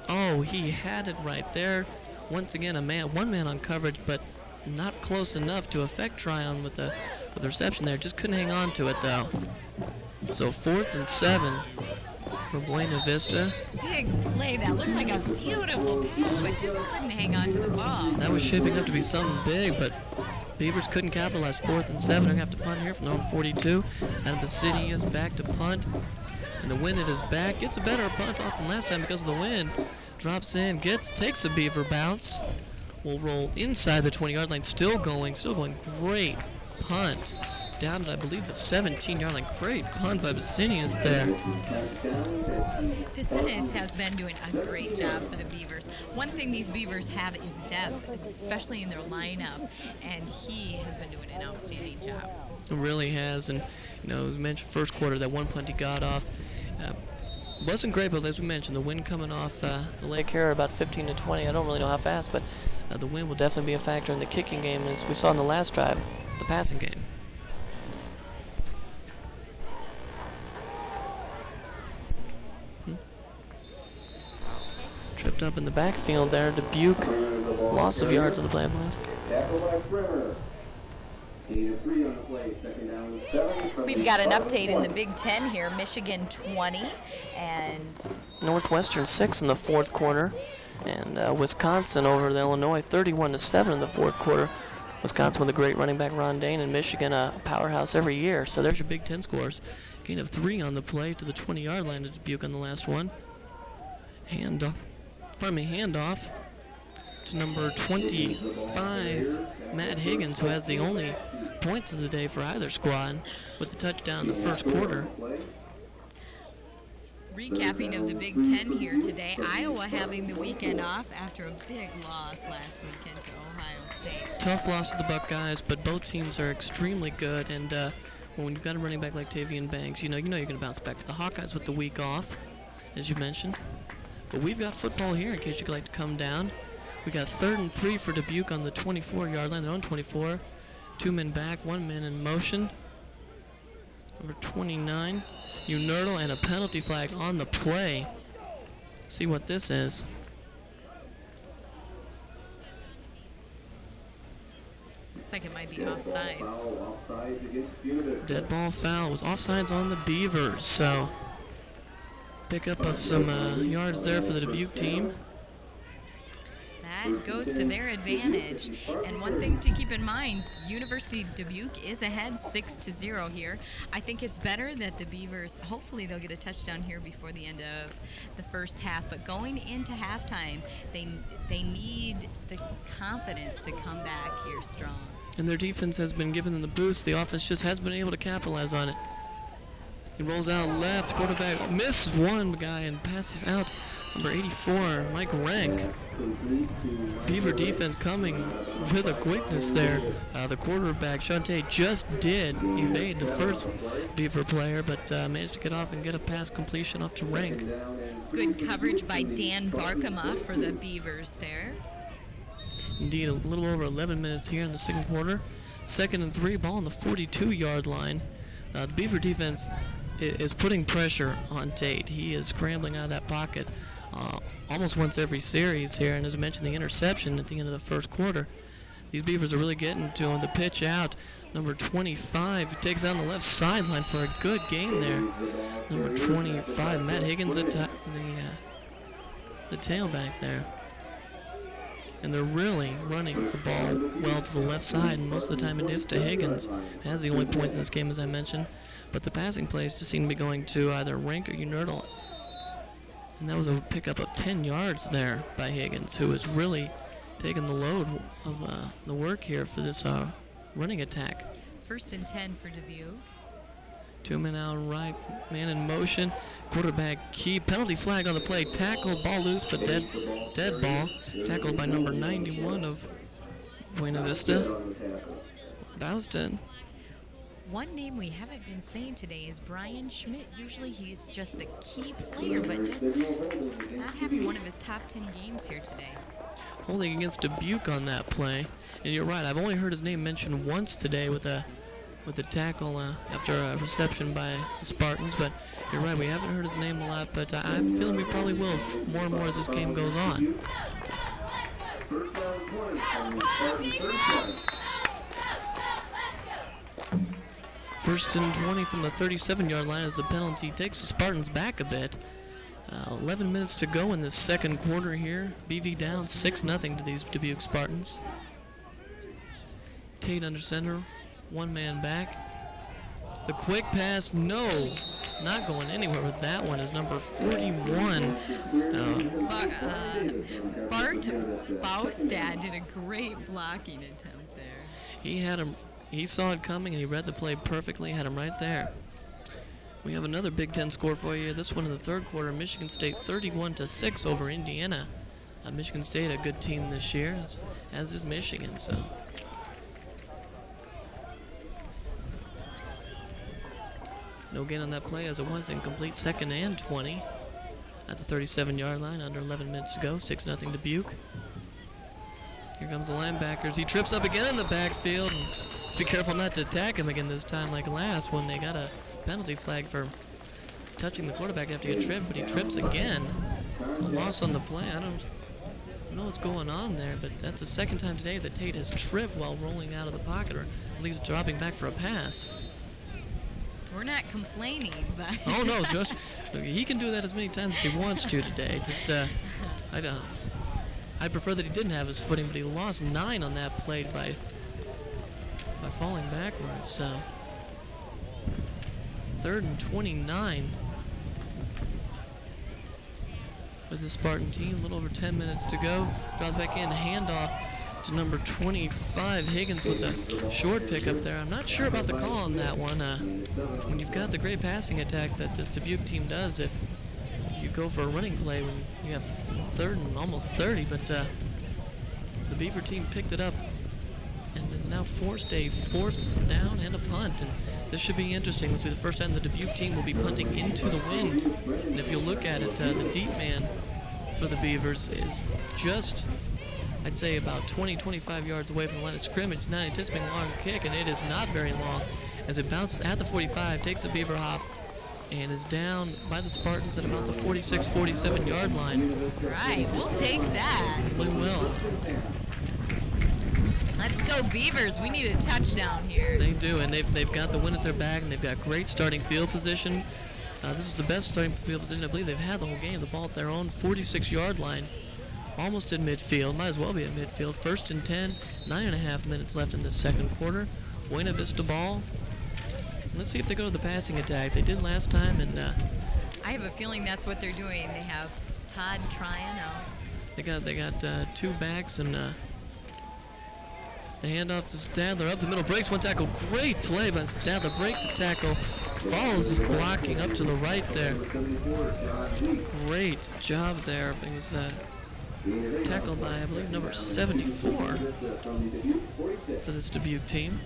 Speaker 7: Oh, he had it right there. Once again, one man on coverage, but not close enough to affect Tryon with the reception there. Just couldn't hang on to it, though. So 4th and 7 for Buena Vista.
Speaker 9: Big play. That looked like a beautiful pass, but just couldn't hang on to the ball.
Speaker 7: That was shaping up to be something big, but Beavers couldn't capitalize. 4th and 7. They're going to have to punt here from their own 42. Adam City is back to punt. And the wind at his back. Gets a better punt off than last time because of the wind. Drops in, takes a Beaver bounce. Will roll inside the 20-yard line. Still going. Great punt. Down to, I believe, the 17-yard line. Great punt by Piscinius there.
Speaker 9: Piscinius has been doing a great job for the Beavers. One thing these Beavers have is depth, especially in their lineup, and he has been doing an outstanding job.
Speaker 7: It really has, and as mentioned, first quarter, that one punt he got off wasn't great, but as we mentioned, the wind coming off the lake here about 15 to 20. I don't really know how fast, but the wind will definitely be a factor in the kicking game, as we saw in the last drive, the passing game. Tripped up in the backfield there. Dubuque, loss of yards on the play.
Speaker 1: We've got an update in the Big Ten here. Michigan 20 and
Speaker 7: Northwestern 6 in the fourth quarter, and Wisconsin over the Illinois 31-7 in the fourth quarter. Wisconsin with a great running back, Ron Dane, and Michigan a powerhouse every year. So there's your Big Ten scores. Gain of 3 on the play to the 20-yard line to Dubuque on the last one. Handoff to number 25, Matt Higgins, who has the only points of the day for either squad with the touchdown in the first quarter.
Speaker 9: Recapping of the Big Ten here today, Iowa having the weekend off after a big loss last weekend to Ohio State.
Speaker 7: Tough loss to the Buckeyes, but both teams are extremely good, and when you've got a running back like Tavian Banks, you know you're going to bounce back. With the Hawkeyes with the week off, as you mentioned. But we've got football here in case you'd like to come down. We got 3rd and 3 for Dubuque on the 24-yard line. Their own 24. 2 men back, 1 man in motion. Number 29, Unerdle, and a penalty flag on the play. See what this is.
Speaker 9: Looks like it might be offsides.
Speaker 7: Dead ball foul. It was offsides on the Beavers, so pickup of some yards there for the Dubuque team.
Speaker 9: That goes to their advantage. And one thing to keep in mind, University of Dubuque is ahead 6-0 here. I think it's better that the Beavers, hopefully they'll get a touchdown here before the end of the first half. But going into halftime, they need the confidence to come back here strong.
Speaker 7: And their defense has been giving them the boost. The offense just hasn't been able to capitalize on it. He rolls out left, quarterback misses one guy and passes out. Number 84, Mike Rank. Beaver defense coming with a quickness there. The quarterback, Shante, just did evade the first Beaver player, but managed to get off and get a pass completion off to Rank.
Speaker 9: Good coverage by Dan Barkema for the Beavers there.
Speaker 7: Indeed, a little over 11 minutes here in the second quarter. 2nd and 3, ball on the 42-yard line. The Beaver defense is putting pressure on Tate. He is scrambling out of that pocket almost once every series here, and as I mentioned, the interception at the end of the first quarter. These Beavers are really getting to him. The pitch out, number 25 takes down the left sideline for a good gain there. Number 25, Matt Higgins, the tailback there. And they're really running the ball well to the left side, and most of the time it is to Higgins. Has the only points in this game, as I mentioned. But the passing plays just seem to be going to either Rank or Unerdle. And that was a pickup of 10 yards there by Higgins, who is really taking the load of the work here for this running attack.
Speaker 9: 1st and 10 for Dubuque.
Speaker 7: 2 men out right, man in motion. Quarterback key, penalty flag on the play. Tackled, ball loose, but dead ball. Tackled by number 91 of Buena Vista. Bouston.
Speaker 9: One name we haven't been saying today is Brian Schmidt. Usually he's just the key player, but just not having one of his top 10 games here today.
Speaker 7: Holding against Dubuque on that play. And you're right, I've only heard his name mentioned once today with a tackle after a reception by the Spartans, but you're right, we haven't heard his name a lot, but I have a feeling we probably will more and more as this game goes on. First and 20 from the 37-yard line as the penalty takes the Spartans back a bit. 11 minutes to go in this second quarter here. BV down 6-0 to these Dubuque Spartans. Tate under center, one man back. The quick pass, no, not going anywhere with that one is number 41.
Speaker 9: Bart Faustad did a great blocking attempt there.
Speaker 7: He had him, he saw it coming and he read the play perfectly, had him right there. We have another Big Ten score for you. This one in the third quarter, Michigan State 31-6 over Indiana. Michigan State, a good team this year, as is Michigan. So, no gain on that play as it was incomplete. Second and 20 at the 37-yard line. Under 11 minutes to go. 6-0 Dubuque. Here comes the linebackers. He trips up again in the backfield. And let's be careful not to attack him again this time like last when they got a penalty flag for touching the quarterback after he tripped, but he trips again. A loss on the play. I don't know what's going on there, but that's the second time today that Tate has tripped while rolling out of the pocket, or at least dropping back for a pass.
Speaker 9: We're not complaining, but...
Speaker 7: Oh, no, just he can do that as many times as he wants to today. Just, I prefer that he didn't have his footing, but he lost 9 on that play by falling backwards. So, 3rd and 29 with the Spartan team. A little over 10 minutes to go. Drops back in, handoff to number 25, Higgins, with a short pickup there. I'm not sure about the call on that one. When you've got the great passing attack that this Dubuque team does, if you go for a running play when you have 3rd and almost 30, but the Beaver team picked it up and is now forced a 4th down and a punt. And this should be interesting. This will be the first time the Dubuque team will be punting into the wind. And if you look at it, the deep man for the Beavers is just, I'd say, about 20-25 yards away from the line of scrimmage. Not anticipating a long kick, and it is not very long as it bounces at the 45, takes a Beaver hop, and is down by the Spartans at about the 46-47 yard line.
Speaker 9: Right, we'll take that.
Speaker 7: We will.
Speaker 9: Let's go Beavers. We need a touchdown here.
Speaker 7: They do, and they've got the win at their back, and they've got great starting field position. This is the best starting field position I believe they've had the whole game. The ball at their own 46-yard line, almost at midfield. Might as well be at midfield. 1st and 10, 9.5 minutes left in the second quarter. Buena Vista ball. Let's see if they go to the passing attack. They did last time, and
Speaker 9: I have a feeling that's what they're doing. They have Todd trying out.
Speaker 7: They got 2 backs, and the handoff to Stadler up the middle, breaks one tackle. Great play by Stadler, breaks the tackle, follows his blocking up to the right there. Great job there. It was tackled by, I believe, number 74 for this Dubuque team.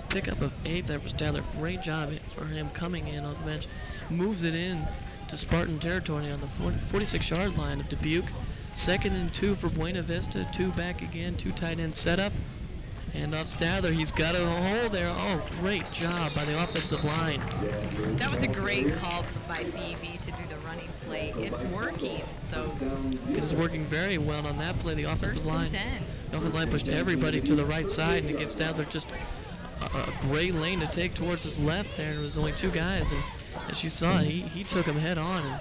Speaker 7: Pickup of 8 there for Stadler. Great job for him coming in on the bench. Moves it in to Spartan territory on the 46-yard line of Dubuque. 2nd and 2 for Buena Vista. 2 back again, 2 tight end setup. And off Stadler, he's got a hole there. Oh, great job by the offensive line.
Speaker 9: That was a great call by BV to do the running play. It's working, so.
Speaker 7: It is working very well on that play, the offensive line.
Speaker 9: 1st and 10.
Speaker 7: The offensive line pushed everybody to the right side, and it gives Stadler just a great lane to take towards his left there. There was only 2 guys, and as you saw, he took him head on and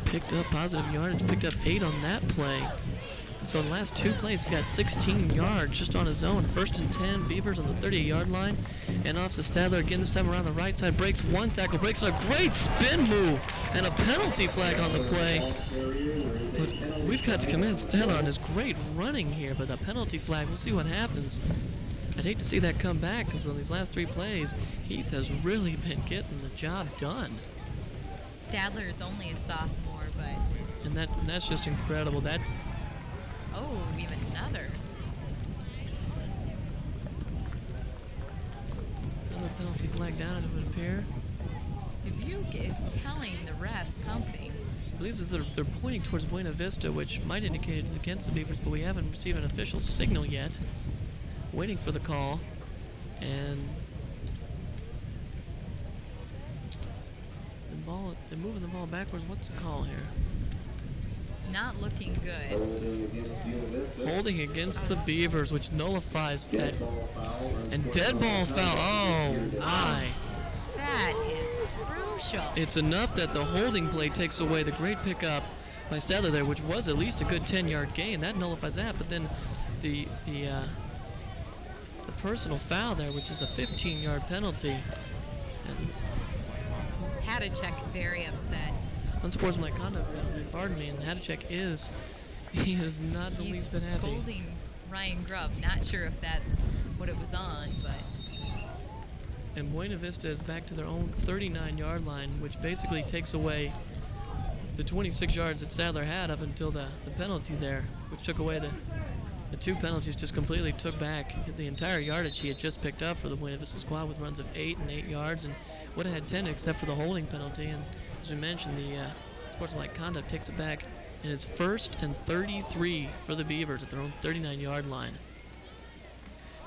Speaker 7: picked up positive yardage, picked up 8 on that play. So in the last 2 plays, he's got 16 yards just on his own. 1st and 10, Beavers on the 30-yard line. And off to Stadler again, this time around the right side. Breaks one tackle, breaks on a great spin move, and a penalty flag on the play. But we've got to commend Stadler on his great running here, but the penalty flag, we'll see what happens. I'd hate to see that come back, because on these last 3 plays, Heath has really been getting the job done.
Speaker 9: Stadler is only a sophomore, but...
Speaker 7: And that's just incredible.
Speaker 9: Oh, even another.
Speaker 7: Another penalty flag down, it would appear.
Speaker 9: Dubuque is telling the ref something.
Speaker 7: I believe they're pointing towards Buena Vista, which might indicate it's against the Beavers, but we haven't received an official signal yet. Waiting for the call. And the They're moving the ball backwards. What's the call here?
Speaker 9: It's not looking good.
Speaker 7: Holding against the Beavers, which nullifies that. And dead ball foul. Oh, my.
Speaker 9: That is crucial.
Speaker 7: It's enough that the holding play takes away the great pickup by Stadler there, which was at least a good 10-yard gain. That nullifies that, but then the personal foul there, which is a 15-yard penalty. And
Speaker 9: Hadachek very upset.
Speaker 7: unsportsmanlike conduct, pardon me, and Hadachek is not the least bit happy.
Speaker 9: He's scolding Ryan Grubb. Not sure if that's what it was on, but...
Speaker 7: And Buena Vista is back to their own 39-yard line, which basically takes away the 26 yards that Stadler had up until the penalty there, which took away the two penalties, just completely took back the entire yardage he had just picked up for the Buena Vista squad with runs of 8 and 8 yards, and would have had 10 except for the holding penalty. And as we mentioned, the sportsmanlike conduct takes it back, and it's 1st and 33 for the Beavers at their own 39-yard line.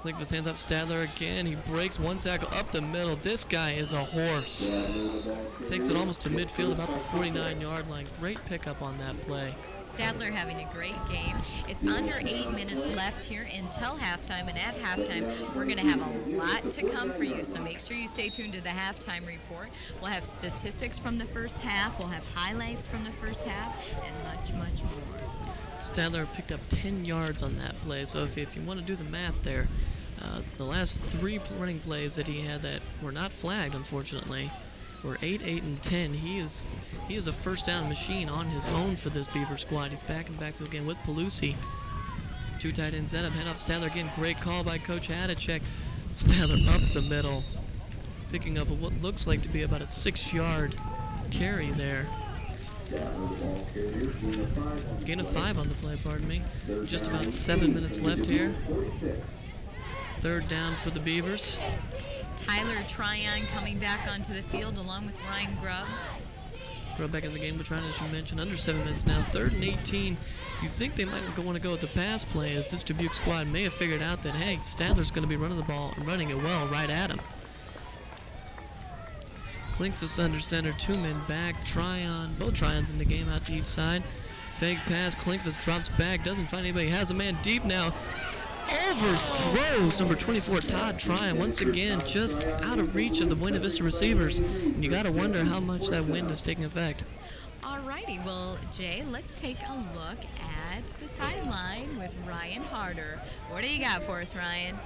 Speaker 7: Clinkfist hands up Stadler again. He breaks one tackle up the middle. This guy is a horse. Takes it almost to midfield, about the 49-yard line. Great pickup on that play.
Speaker 9: Stadler having a great game. It's under 8 minutes left here until halftime, and at halftime, we're going to have a lot to come for you, so make sure you stay tuned to the halftime report. We'll have statistics from the first half, we'll have highlights from the first half, and much, much more.
Speaker 7: Stadler picked up 10 yards on that play, so if you want to do the math there, the last 3 running plays that he had that were not flagged, unfortunately, were 8, 8, and 10. He is a first down machine on his own for this Beaver squad. He's back in the backfield again with Pelusi. 2 tight ends set up, hand off Stadler again. Great call by Coach Hadachek. Stadler up the middle, picking up what looks like to be about a 6-yard carry there. Gain of 5 on the play, pardon me. Just about 7 minutes left here. 3rd down for the Beavers.
Speaker 9: Tyler Tryon coming back onto the field along with Ryan Grubb.
Speaker 7: Grubb back in the game, but Tryon, as you mentioned, under 7 minutes now. 3rd and 18. You'd think they might want to go with the pass play, as this Dubuque squad may have figured out that, hey, Stadler's going to be running the ball and running it well right at him. Clinkfist under center, 2 men back. Tryon, both Tryons in the game out to each side. Fake pass, Clinkfist drops back, doesn't find anybody, has a man deep now. Overthrows number 24, Todd Tryon, once again just out of reach of the Buena Vista receivers. And you got to wonder how much that wind is taking effect.
Speaker 9: Alrighty, well, Jay, let's take a look at the sideline with Ryan Harder. What do you got for us, Ryan?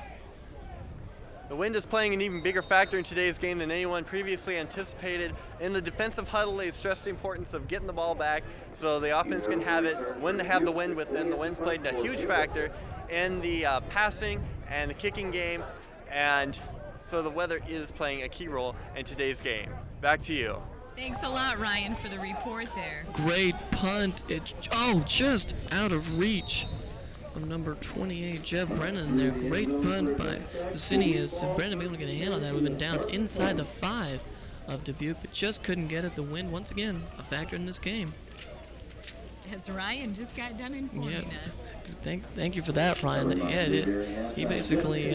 Speaker 8: The wind is playing an even bigger factor in today's game than anyone previously anticipated. In the defensive huddle, they stressed the importance of getting the ball back so the offense can have it when they have the wind with them. The wind's played a huge factor in the passing and the kicking game, and so the weather is playing a key role in today's game. Back to you.
Speaker 9: Thanks a lot, Ryan, for the report there.
Speaker 7: Great punt. Just out of reach of number 28, Jeff Brennan there. Great punt by Vicinius. If Brennan be able to get a hand on that, we've been down inside the 5 of Dubuque, but just couldn't get it. The wind, once again, a factor in this game.
Speaker 9: As Ryan just got done informing us.
Speaker 7: Thank you for that, Ryan. He basically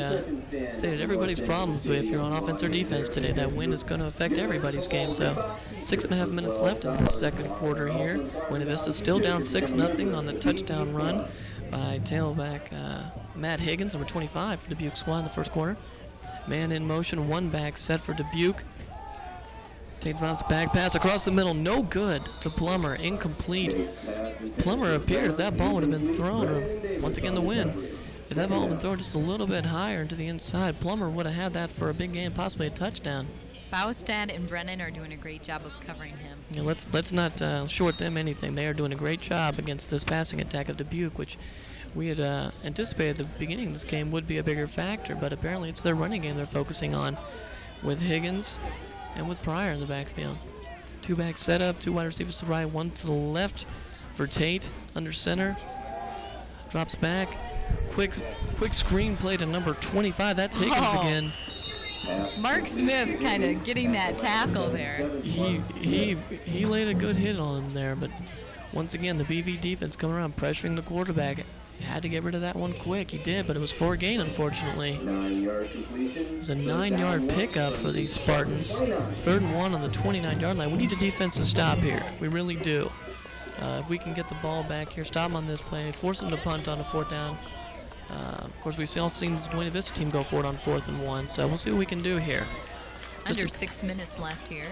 Speaker 7: stated everybody's problems if you're on offense or defense today. That wind is going to affect everybody's game. So 6.5 minutes left in the second quarter here. Buena Vista still down 6-0 on the touchdown run by tailback Matt Higgins, number 25 for Dubuque squad in the first quarter. Man in motion, 1 back set for Dubuque. Tate drops back pass across the middle, no good to Plummer, incomplete. Plummer appeared if that ball would have been thrown, or once again the wind. If that ball had been thrown just a little bit higher into the inside, Plummer would have had that for a big game, possibly a touchdown.
Speaker 9: Baustad and Brennan are doing a great job of covering him.
Speaker 7: Yeah, let's not short them anything. They are doing a great job against this passing attack of Dubuque, which we had anticipated at the beginning of this game would be a bigger factor, but apparently it's their running game they're focusing on with Higgins and with Pryor in the backfield. 2 back setup, 2 wide receivers to the right, 1 to the left for Tate under center. Drops back. Quick screen play to number 25. That's Higgins again.
Speaker 9: Mark Smith kind of getting that tackle there.
Speaker 7: He laid a good hit on him there, but once again the BV defense coming around pressuring the quarterback He had to get rid of that one quick. He did, but it was for a gain, unfortunately. It was a 9-yard pickup for these Spartans. 3rd and 1 on the 29-yard line. We need a defensive stop here. We really do. If we can get the ball back here, stop them on this play, force them to punt on a 4th down. Of course, we've all seen the Buena Vista team go for it on 4th and 1, so we'll see what we can do here.
Speaker 9: Under 6 minutes left here.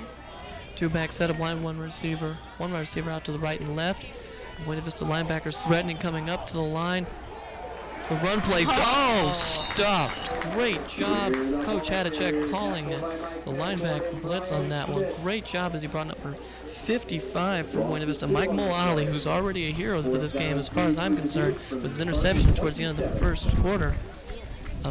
Speaker 7: 2-back setup line, one receiver. One wide receiver out to the right and left. Buena Vista linebackers threatening, coming up to the line. The run play, stuffed. Great job. Coach Hadachek calling the linebacker blitz on that one. Great job as he brought number 55 for Buena Vista. Mike Mulally, who's already a hero for this game as far as I'm concerned, with his interception towards the end of the first quarter.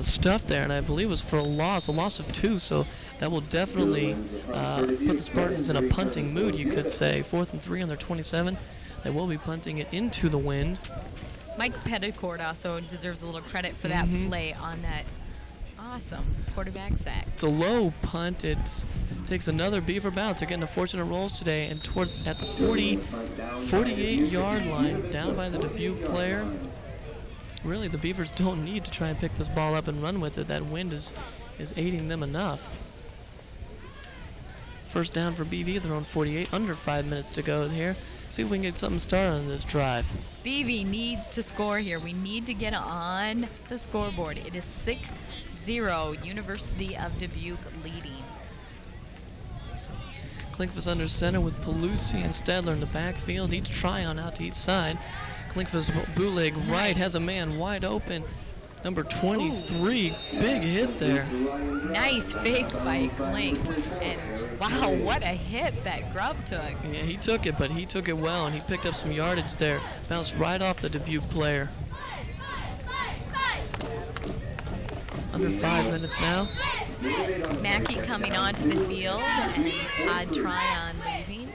Speaker 7: Stuff there, and I believe it was for a loss of 2, so that will definitely put the Spartans in a punting mood, you could say. 4th and 3 on their 27. They will be punting it into the wind.
Speaker 9: Mike Petticourt also deserves a little credit for that play on that awesome quarterback sack.
Speaker 7: It's a low punt. It takes another Beaver bounce. They're getting a fortunate rolls today, and at the 48-yard line, down by the Dubuque player. Really, the Beavers don't need to try and pick this ball up and run with it. That wind is aiding them enough. First down for BV, their own 48, under 5 minutes to go here. See if we can get something started on this drive.
Speaker 9: BV needs to score here. We need to get on the scoreboard. It is 6-0, University of Dubuque leading.
Speaker 7: Klinkvis under center with Pelusi and Stadler in the backfield. Each try on out to each side. Klinkvis bootleg right, has a man wide open. Number 23, big hit there.
Speaker 9: Nice fake by Klink. And wow, what a hit that Grubb took.
Speaker 7: Yeah, he took it, but he took it well, and he picked up some yardage there. Bounced right off the Dubuque player. Under 5 minutes now.
Speaker 9: Mackey coming onto the field, and Todd Tryon leaving.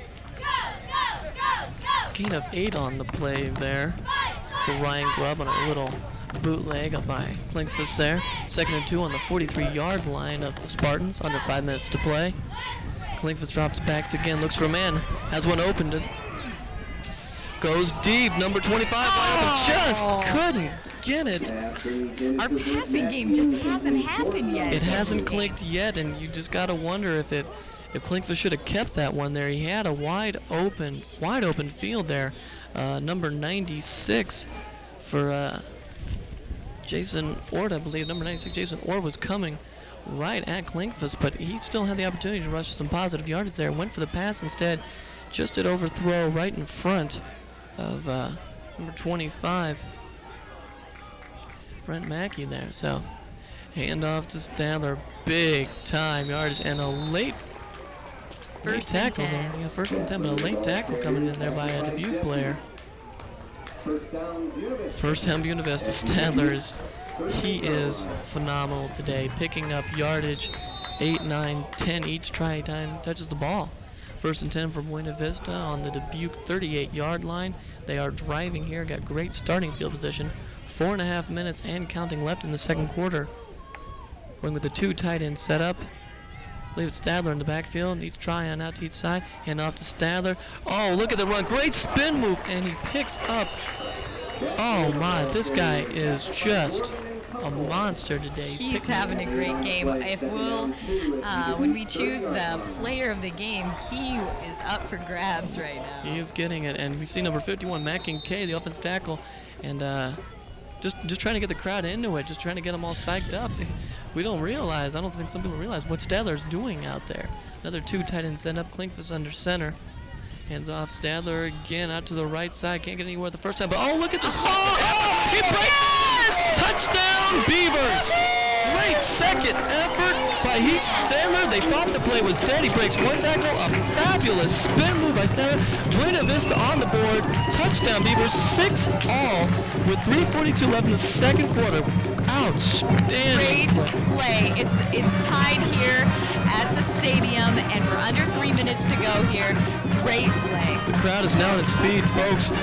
Speaker 7: Gain of 8 on the play there for Ryan Grubb on a little bootleg up by Klinkvis there. 2nd and 2 on the 43-yard line of the Spartans. Under 5 minutes to play. Klinkvis drops backs again, looks for a man, has one opened. Goes deep, number 25, but just couldn't get it.
Speaker 9: Our passing game just hasn't happened yet.
Speaker 7: It hasn't clicked yet, and you just got to wonder if Klinkvis should have kept that one there. He had a wide open field there. Number 96 for Jason Ord, I believe. Number 96, Jason Ord, was coming right at Klinkvis, but he still had the opportunity to rush some positive yardage there. Went for the pass instead. Just did overthrow right in front of number 25, Brent Mackey there. So handoff to Stadler, big time yardage, and a late tackle there. Yeah, 1st and 10, but a late tackle coming in there by a Dubuque player. First down Buena Vista. Stadler he is phenomenal today, picking up yardage, 8, 9, 10 each try time touches the ball. 1st and 10 for Buena Vista on the Dubuque 38-yard line. They are driving here, got great starting field position. 4.5 minutes and counting left in the second quarter. Going with the 2 tight end setup. I believe it's Stadler in the backfield. Each try on out to each side. Hand off to Stadler. Oh, look at the run. Great spin move, and he picks up. Oh, my. This guy is just a monster today.
Speaker 9: He's having a great game. If when we choose the player of the game, he is up for grabs right now.
Speaker 7: He is getting it, and we see number 51, Matt Kincaid, the offensive tackle, and just trying to get the crowd into it, just trying to get them all psyched up. I don't think some people realize what Stadler's doing out there. Another 2 tight end send up, Klinkvis under center. Hands off Stadler again out to the right side. Can't get anywhere the first time, but look at the he breaks! Touchdown Beavers! Great second effort by Stadler. They thought the play was dead. He breaks one tackle. A fabulous spin move by Stadler. Buena Vista on the board. Touchdown Beavers, 6-all with 3:42 left in the second quarter. Outstanding.
Speaker 9: Great play. It's tied here at the stadium, and we're under 3 minutes to go here. Great play.
Speaker 7: The crowd is now on its feet, folks.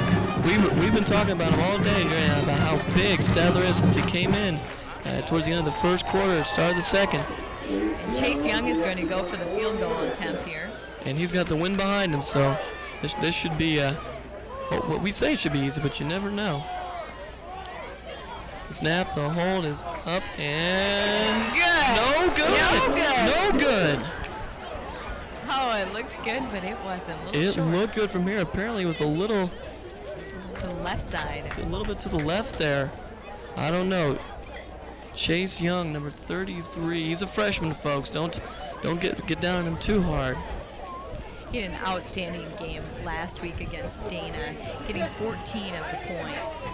Speaker 7: We've been talking about him all day, about how big Stadler is since he came in towards the end of the first quarter, start of the second.
Speaker 9: And Chase Young is going to go for the field goal attempt here.
Speaker 7: And he's got the wind behind him, so this should be what we say should be easy, but you never know. The snap, the hold is up, and
Speaker 9: Good.
Speaker 7: no good.
Speaker 9: No good.
Speaker 7: No good.
Speaker 9: Oh, it looked good, but it wasn't. A little
Speaker 7: It
Speaker 9: short.
Speaker 7: looked good from here. Apparently, it was a little
Speaker 9: To the left side.
Speaker 7: bit to the left there. I don't know. Chase Young, number 33. He's a freshman, folks. Don't get down on him too hard.
Speaker 9: He had an outstanding game last week against Dana, getting 14 of the points.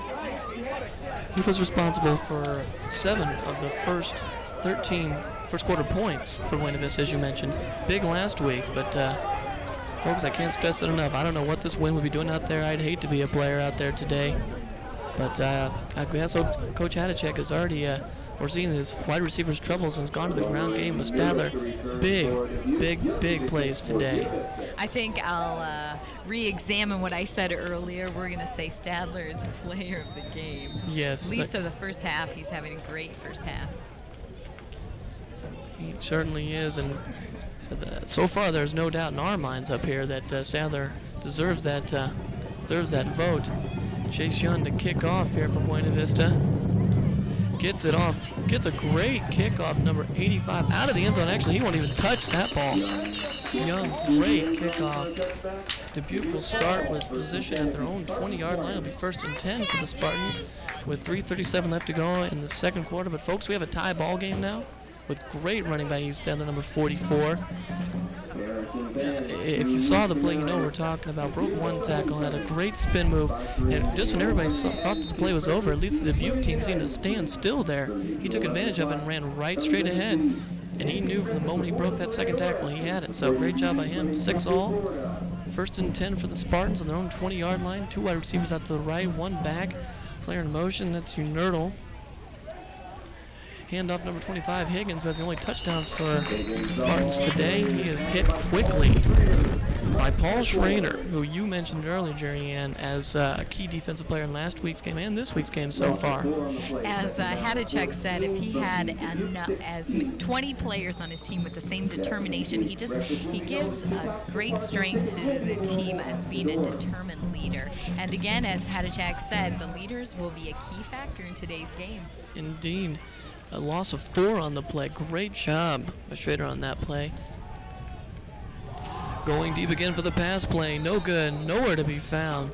Speaker 7: He was responsible for 7 of the first 13 first quarter points for Buena Vista, as you mentioned. Big last week, but folks, I can't stress it enough. I don't know what this wind would be doing out there. I'd hate to be a player out there today. But I guess Coach Hadachek has already foreseen his wide receivers' troubles and has gone to the ground game with Stadler. Big plays today.
Speaker 9: I think I'll re-examine what I said earlier. We're going to say Stadler is player of the game.
Speaker 7: Yes.
Speaker 9: At least of the first half. He's having a great first half.
Speaker 7: He certainly is, and so far there's no doubt in our minds up here that Stadler deserves that vote. Chase Young to kick off here for Buena Vista. Gets it off. Gets a great kickoff, number 85, out of the end zone. Actually, he won't even touch that ball. Young, great kickoff. Dubuque will start with position at their own 20-yard line. It'll be 1st and 10 for the Spartans with 3:37 left to go in the second quarter. But, folks, we have a tie ball game now with great running back. He's down to number 44. If you saw the play, you know what we're talking about. Broke one tackle, had a great spin move, and just when everybody thought that the play was over, at least the Dubuque team seemed to stand still there. He took advantage of it and ran right straight ahead, and he knew from the moment he broke that second tackle he had it. So great job by him. 6 all. 1st and 10 for the Spartans on their own 20-yard line. 2 wide receivers out to the right, 1 back. Player in motion, that's Untitled. Handoff number 25, Higgins, who has the only touchdown for the Spartans today. He is hit quickly by Paul Schrader, who you mentioned earlier, Jerry Ann, as a key defensive player in last week's game and this week's game so far.
Speaker 9: As Hadachek said, if he had as 20 players on his team with the same determination, he gives a great strength to the team as being a determined leader. And again, as Hadachek said, the leaders will be a key factor in today's game.
Speaker 7: Indeed. A loss of 4 on the play. Great job by Schrader on that play. Going deep again for the pass play. No good. Nowhere to be found.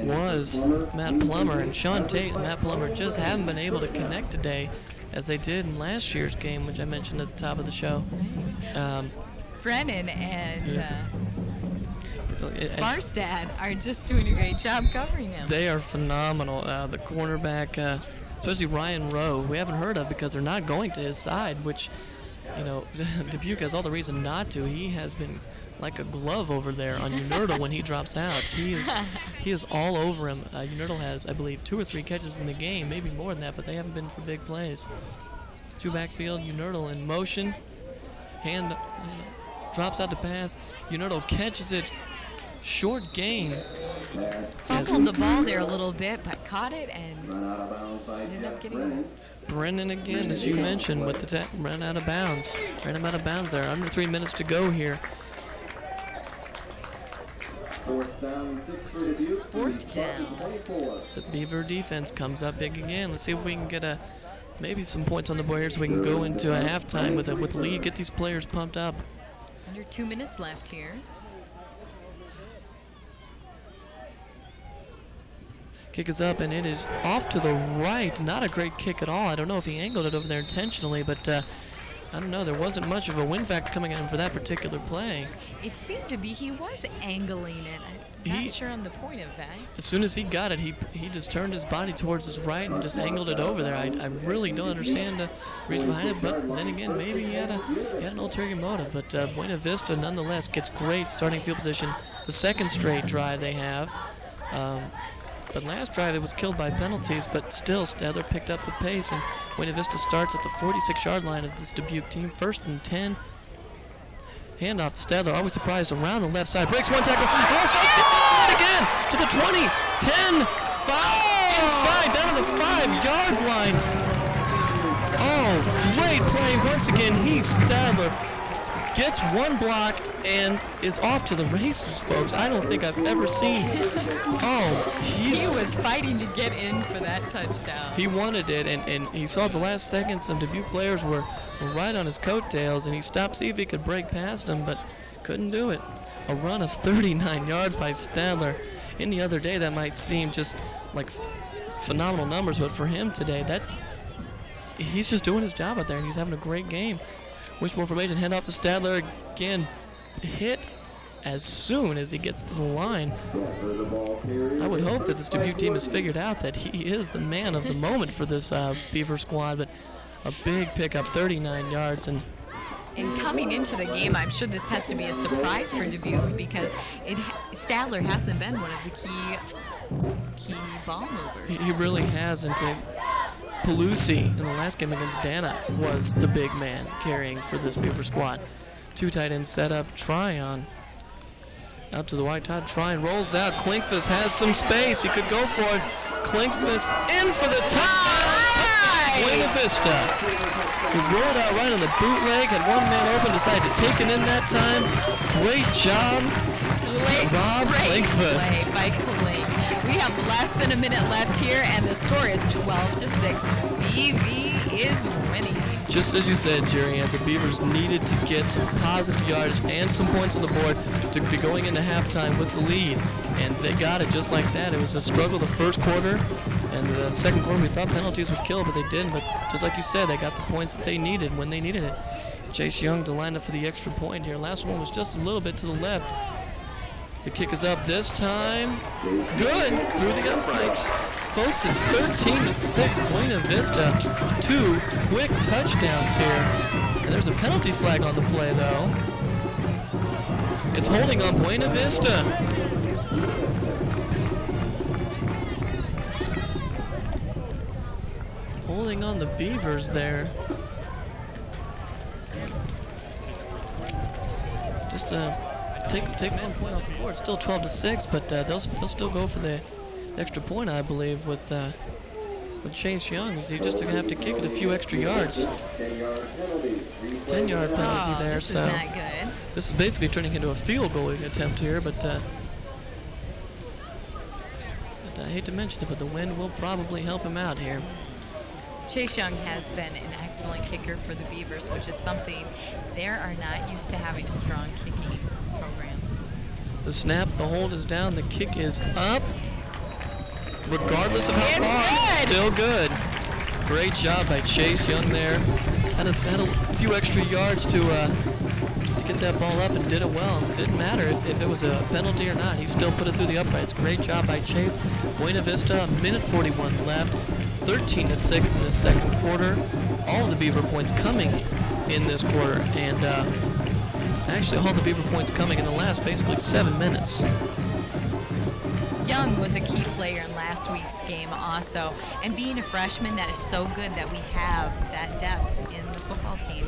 Speaker 7: Was Matt Plummer and Sean Tate and Matt Plummer just haven't been able to connect today as they did in last year's game, which I mentioned at the top of the show.
Speaker 9: Brennan and Barstad are just doing a great job covering him.
Speaker 7: They are phenomenal. The cornerback, especially Ryan Rowe, we haven't heard of because they're not going to his side, which, Dubuque has all the reason not to. He has been like a glove over there on Untitled when he drops out. He is all over him. Untitled has, I believe, 2 or 3 catches in the game, maybe more than that, but they haven't been for big plays. 2 backfield, Untitled in motion. Hand drops out to pass. Untitled catches it. Short gain.
Speaker 9: Fumbled the ball there a little bit, but caught it and ended up getting...
Speaker 7: Brennan again, as you mentioned, with the ran out of bounds. Ran him out of bounds there. Under 3 minutes to go here.
Speaker 9: 4th down.
Speaker 7: The Beaver defense comes up big again. Let's see if we can get maybe some points on the board here so we can go into a halftime with the lead, get these players pumped up.
Speaker 9: Under 2 minutes left here.
Speaker 7: Kick is up, and it is off to the right. Not a great kick at all. I don't know if he angled it over there intentionally, but I don't know. There wasn't much of a wind factor coming at him for that particular play.
Speaker 9: It seemed to be he was angling it. I'm not sure on the point of that.
Speaker 7: As soon as he got it, he just turned his body towards his right and just angled it over there. I really don't understand the reason behind it, but then again, maybe he had an ulterior motive. But Buena Vista, nonetheless, gets great starting field position. The second straight drive they have. But last drive it was killed by penalties, but still Stadler picked up the pace, and Buena Vista starts at the 46-yard line of this Dubuque team. 1st and 10. Handoff to Stadler, always surprised around the left side. Breaks one tackle. Oh, again to the 20, 10, 5, inside, down to the 5-yard line. Oh, great play once again. He's Stadler. gets one block and is off to the races, folks. I don't think I've ever seen.
Speaker 9: He was fighting to get in for that touchdown.
Speaker 7: He wanted it, and he saw at the last second some Dubuque players were right on his coattails, and he stopped to see if he could break past them, but couldn't do it. A run of 39 yards by Stadler. Any other day that might seem just like phenomenal numbers, but for him today, he's just doing his job out there, and he's having a great game. Wishbone formation, hand off to Stadler again. Hit as soon as he gets to the line. I would hope that this Dubuque team has figured out that he is the man of the moment for this Beaver squad, but a big pickup, 39 yards. And
Speaker 9: coming into the game, I'm sure this has to be a surprise for Dubuque because Stadler hasn't been one of the key ball movers.
Speaker 7: He really hasn't. Pelusi in the last game against Dana was the big man carrying for this Beaver squad. Two tight end setup, Tryon out to the white top. Tryon rolls out. Klinkfus has some space. He could go for it. Klinkfus in for the touchdown. Buena Vista. He rolled out right on the bootleg, had one man open, decided to take it in that time. Great job, Rob Klinkfus.
Speaker 9: Great play by Klink. We have less than a minute left here, and the score is 12-6. BV is winning.
Speaker 7: Just as you said, Jerry, the Beavers needed to get some positive yardage and some points on the board to be going into halftime with the lead, and they got it just like that. It was a struggle the first quarter, and the second quarter we thought penalties would kill, but they didn't. But just like you said, they got the points that they needed when they needed it. Chase Young to line up for the extra point here. Last one was just a little bit to the left. The kick is up this time. Good, through the uprights. Folks, it's 13-6, Buena Vista. Two quick touchdowns here. And there's a penalty flag on the play, though. It's holding on Buena Vista. Holding on the Beavers there. Just take 1 point off the board. Still 12-6, but they'll still go for the extra point, I believe, with Chase Young. He's just going to have to kick it a few extra yards. 10-yard penalty there.
Speaker 9: This is not good.
Speaker 7: This is basically turning into a field goal attempt here, but I hate to mention it, but the wind will probably help him out here.
Speaker 9: Chase Young has been an excellent kicker for the Beavers, which is something they are not used to having a strong kicking program.
Speaker 7: The snap, the hold is down, the kick is up. Regardless of how far, still good. Great job by Chase Young there. Had a few extra yards to get that ball up and did it well. It didn't matter if it was a penalty or not. He still put it through the uprights. Great job by Chase. Buena Vista, minute 41 left. 13-6 in the second quarter. All of the Beaver points coming in this quarter, and actually all the Beaver points coming in the last basically 7 minutes.
Speaker 9: Young was a key player in last week's game also, and being a freshman, that is so good that we have that depth in the football team.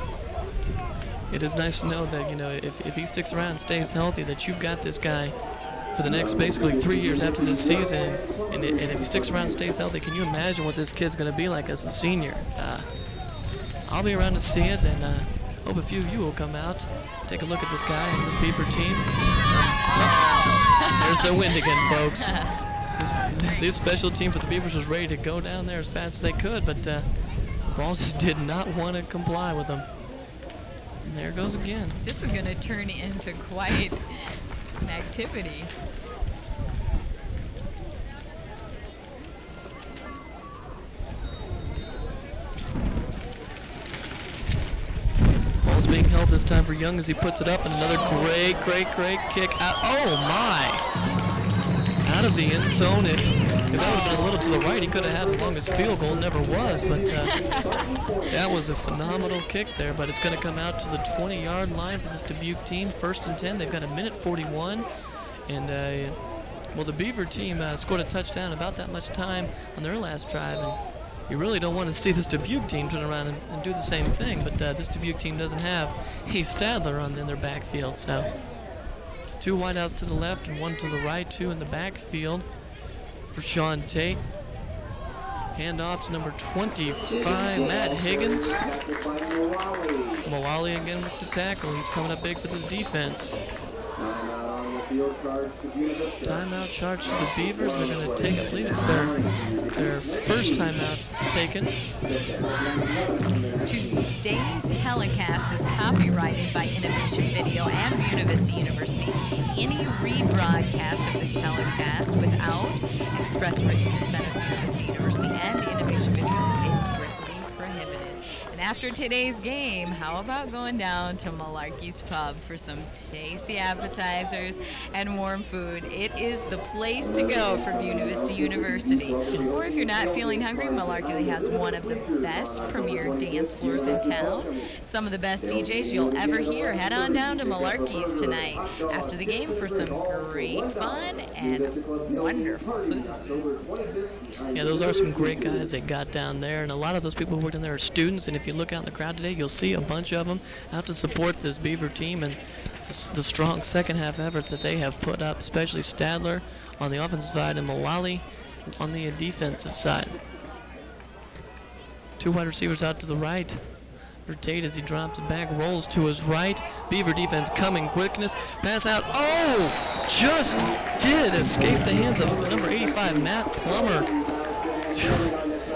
Speaker 7: It is nice to know that, if he sticks around and stays healthy, that you've got this guy for the next basically 3 years after this season, and if he sticks around and stays healthy, can you imagine what this kid's going to be like as a senior? I'll be around to see it, and hope a few of you will come out, take a look at this guy and this Beaver team. There's the wind again, folks. This special team for the Beavers was ready to go down there as fast as they could, but the Balls did not want to comply with them. And there it goes again.
Speaker 9: This is going to turn into quite an activity.
Speaker 7: Ball's being held this time for Young as he puts it up, and another great kick out. Oh my! Out of the end zone. If that would have been a little to the right, he could have had the longest field goal. Never was, but that was a phenomenal kick there. But it's going to come out to the 20-yard line for this Dubuque team. 1st and 10. They've got a minute 41, and the Beaver team scored a touchdown about that much time on their last drive. And you really don't want to see this Dubuque team turn around and do the same thing, but this Dubuque team doesn't have Stadler in their backfield. So 2 wideouts to the left and 1 to the right, 2 in the backfield for Sean Tate. Hand off to number 25, Matt Higgins. Mulally again with the tackle. He's coming up big for this defense. Timeout charge to the Beavers. They're going to take, I believe it's their first timeout taken.
Speaker 9: Today's telecast is copyrighted by Innovation Video and Buena Vista University. Any rebroadcast of this telecast without express written consent of Buena Vista University and Innovation Video is strictly prohibited. And after today's game, how about going down to Malarkey's Pub for some tasty appetizers and warm food? It is the place to go for Buena Vista University. Or if you're not feeling hungry, Malarkey has one of the best premier dance floors in town. Some of the best DJs you'll ever hear. Head on down to Malarkey's tonight after the game for some great fun and wonderful food.
Speaker 7: Yeah, those are some great guys they got down there, and a lot of those people who worked in there are students, and if you look out in the crowd today, you'll see a bunch of them out to support this Beaver team and the strong second half effort that they have put up, especially Stadler on the offensive side and Mulally on the defensive side. Two wide receivers out to the right for Tate as he drops it back, rolls to his right. Beaver defense coming quickness, pass out. Oh, just did escape the hands of number 85, Matt Plummer.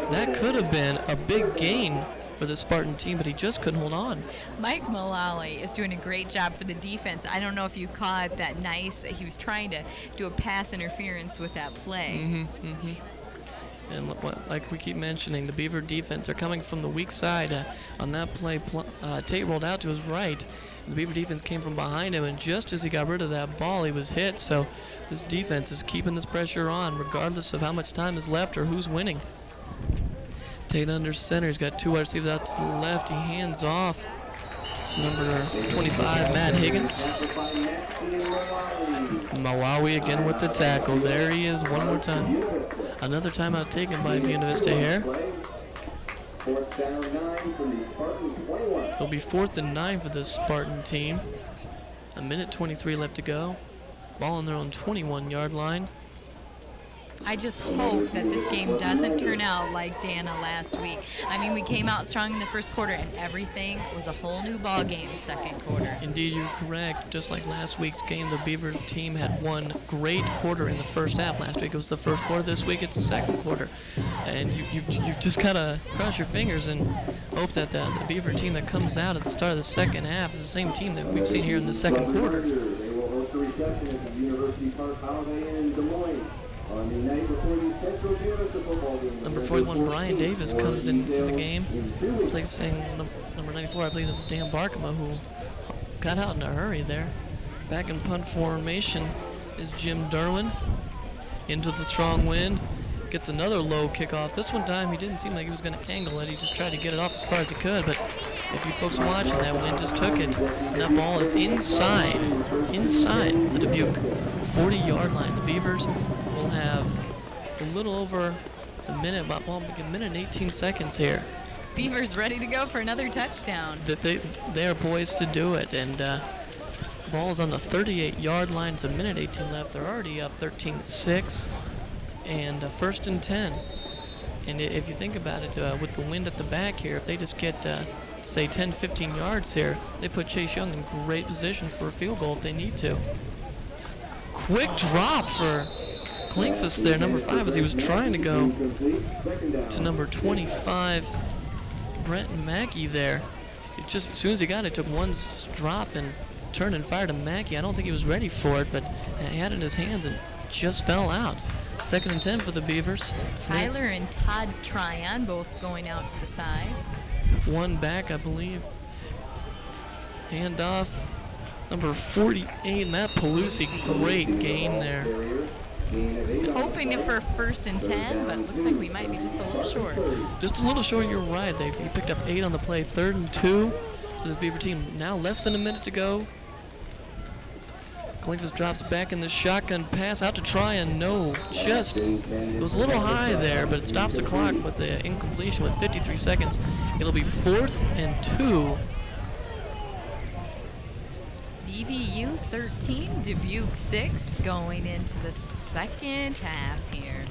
Speaker 7: That could have been a big gain for the Spartan team, but he just couldn't hold on.
Speaker 9: Mike Mulally is doing a great job for the defense. I don't know if you caught that nice, he was trying to do a pass interference with that play.
Speaker 7: And like we keep mentioning, the Beaver defense are coming from the weak side. On that play, Tate rolled out to his right. The Beaver defense came from behind him, and just as he got rid of that ball, he was hit. So this defense is keeping this pressure on, regardless of how much time is left or who's winning. Tate under center. He's got two wide receivers out to the left. He hands off to number 25, Matt Higgins. Malawi again with the tackle. There he is one more time. Another timeout taken by Buena Vista here. It'll be 4th and 9 for this Spartan team. A minute 23 left to go. Ball on their own 21-yard line.
Speaker 9: I just hope that this game doesn't turn out like Dana last week. I mean, we came out strong in the first quarter, and everything was a whole new ball game second quarter.
Speaker 7: Indeed, you're correct. Just like last week's game, the Beaver team had one great quarter in the first half. Last week it was the first quarter. This week it's the second quarter. And you've just got to cross your fingers and hope that the Beaver team that comes out at the start of the second half is the same team that we've seen here in the second quarter. Number 41, Brian Davis, comes into the game, replacing number 94, I believe it was Dan Barkema, who got out in a hurry there. Back in punt formation is Jim Derwin. Into the strong wind, gets another low kickoff. This one time he didn't seem like he was going to angle it. He just tried to get it off as far as he could, but if you folks watching, that wind just took it. And that ball is inside the Dubuque 40-yard line. The Beavers will have a little over a minute, about a minute and 18 seconds here.
Speaker 9: Beavers ready to go for another touchdown.
Speaker 7: They are poised to do it, and ball is on the 38-yard line. It's a minute 18 left. They're already up 13-6, and 1st and 10. And if you think about it, with the wind at the back here, if they just get, say, 10, 15 yards here, they put Chase Young in great position for a field goal if they need to. Quick drop for Klinkfus there, number 5, as he was trying to go to number 25, Brenton Mackey there. It just, as soon as he got it, took one drop and turned and fired to Mackey. I don't think he was ready for it, but he had it in his hands and just fell out. 2nd and 10 for the Beavers.
Speaker 9: Tyler and Todd Tryon both going out to the sides.
Speaker 7: One back, I believe. Hand off. Number 48, Matt Pelusi. Great gain there.
Speaker 9: Hoping for 1st and 10, but looks like we might be just a little short.
Speaker 7: Just a little short, you're right. He picked up 8 on the play. 3rd and 2 for this Beaver team. Now less than a minute to go. Klinkfus drops back in the shotgun pass out to Tryon. No, just, it was a little high there, but it stops the clock with the incompletion with 53 seconds. It'll be 4th and 2.
Speaker 9: BVU 13, Dubuque 6, going into the second half here.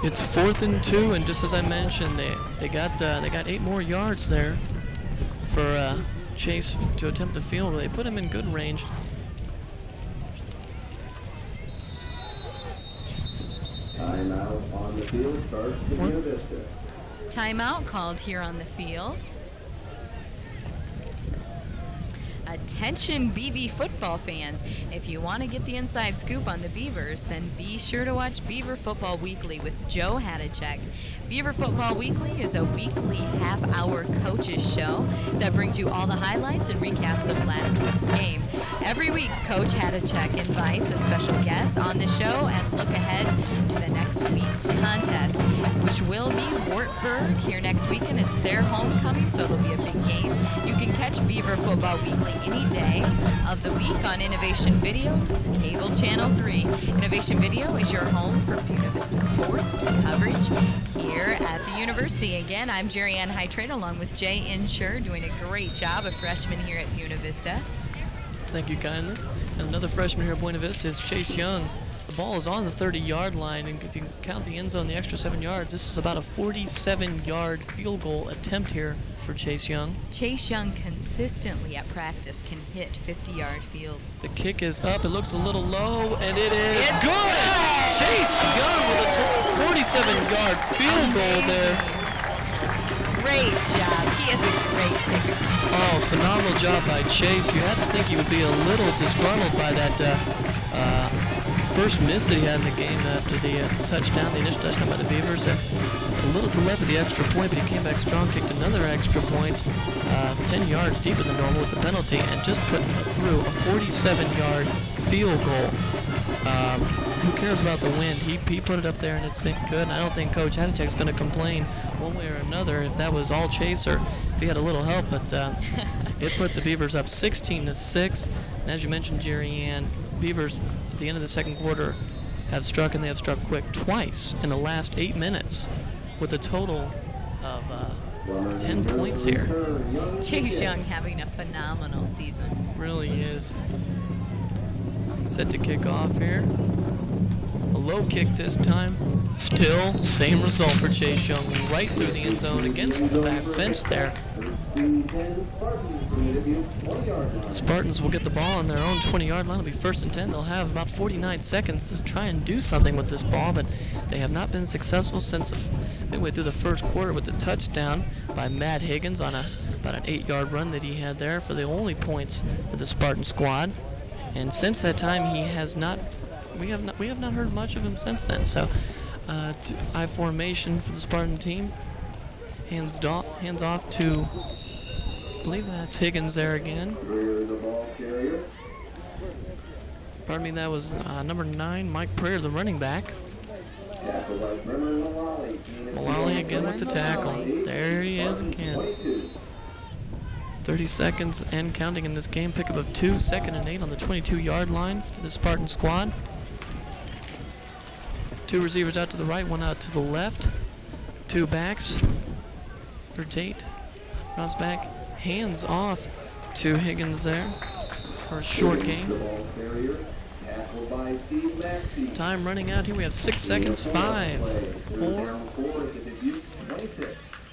Speaker 7: It's 4th and 2, and just as I mentioned, they got 8 more yards there for Chase to attempt the field goal. They put him in good range.
Speaker 11: Timeout on the field starts the Buena Vista.
Speaker 9: Timeout called here on the field. Attention BV football fans, if you want to get the inside scoop on the Beavers, then be sure to watch Beaver Football Weekly with Joe Hadachek. Beaver Football Weekly is a weekly half-hour coaches show that brings you all the highlights and recaps of last week's game. Every week, Coach Hadachek invites a special guest on the show and look ahead to the next week's contest, which will be Wartburg here next weekend. It's their homecoming, so it'll be a big game. You can catch Beaver Football Weekly any day of the week on Innovation Video, Cable Channel 3. Innovation Video is your home for Buena Vista sports coverage here at the university. Again, I'm Jerry Ann Hytrate along with Jay Insure, doing a great job, a freshman here at Buena Vista.
Speaker 7: Thank you kindly. And another freshman here at Buena Vista is Chase Young. The ball is on the 30-yard line, and if you count the end zone, the extra 7 yards, this is about a 47-yard field goal attempt here for Chase Young.
Speaker 9: Chase Young consistently at practice can hit 50-yard field.
Speaker 7: The kick is up. It looks a little low, and it is good! Chase Young with a total 47-yard field goal there.
Speaker 9: Great job. He is a great kicker.
Speaker 7: Oh, phenomenal job by Chase. You had to think he would be a little disgruntled by that first miss that he had in the game after the touchdown, the initial touchdown by the Beavers. A little to the left of the extra point, but he came back strong, kicked another extra point, 10 yards deeper than normal with the penalty, and just put through a 47-yard field goal. Who cares about the wind? He put it up there, and it's good. And I don't think Coach Hadachek's going to complain one way or another if that was all Chase or if he had a little help. But it put the Beavers up 16-6. And as you mentioned, Jerry Ann, Beavers at the end of the second quarter have struck, and they have struck quick twice in the last 8 minutes with a total of 10 points here.
Speaker 9: Chase Young having a phenomenal season.
Speaker 7: Really is. Set to kick off here. A low kick this time. Still, same result for Chase Young. Right through the end zone against the back fence there. Spartans will get the ball on their own 20-yard line. It'll be 1st and 10. They'll have about 49 seconds to try and do something with this ball, but they have not been successful since midway through the first quarter with the touchdown by Matt Higgins on about an 8-yard run that he had there for the only points for the Spartan squad. And since that time, he has not. We have not heard much of him since then. So, I formation for the Spartan team. Hands off to, I believe that's Higgins there again. Pardon me, that was number 9, Mike Prayer, the running back. Mullally again with the tackle. There he is again. 30 seconds and counting in this game. Pickup of 2, 2nd and 8 on the 22-yard line for the Spartan squad. 2 receivers out to the right, 1 out to the left. 2 backs. Rotate. Drops back. Hands off to Higgins there for a short gain. Time running out here. We have 6 seconds. 5, 4,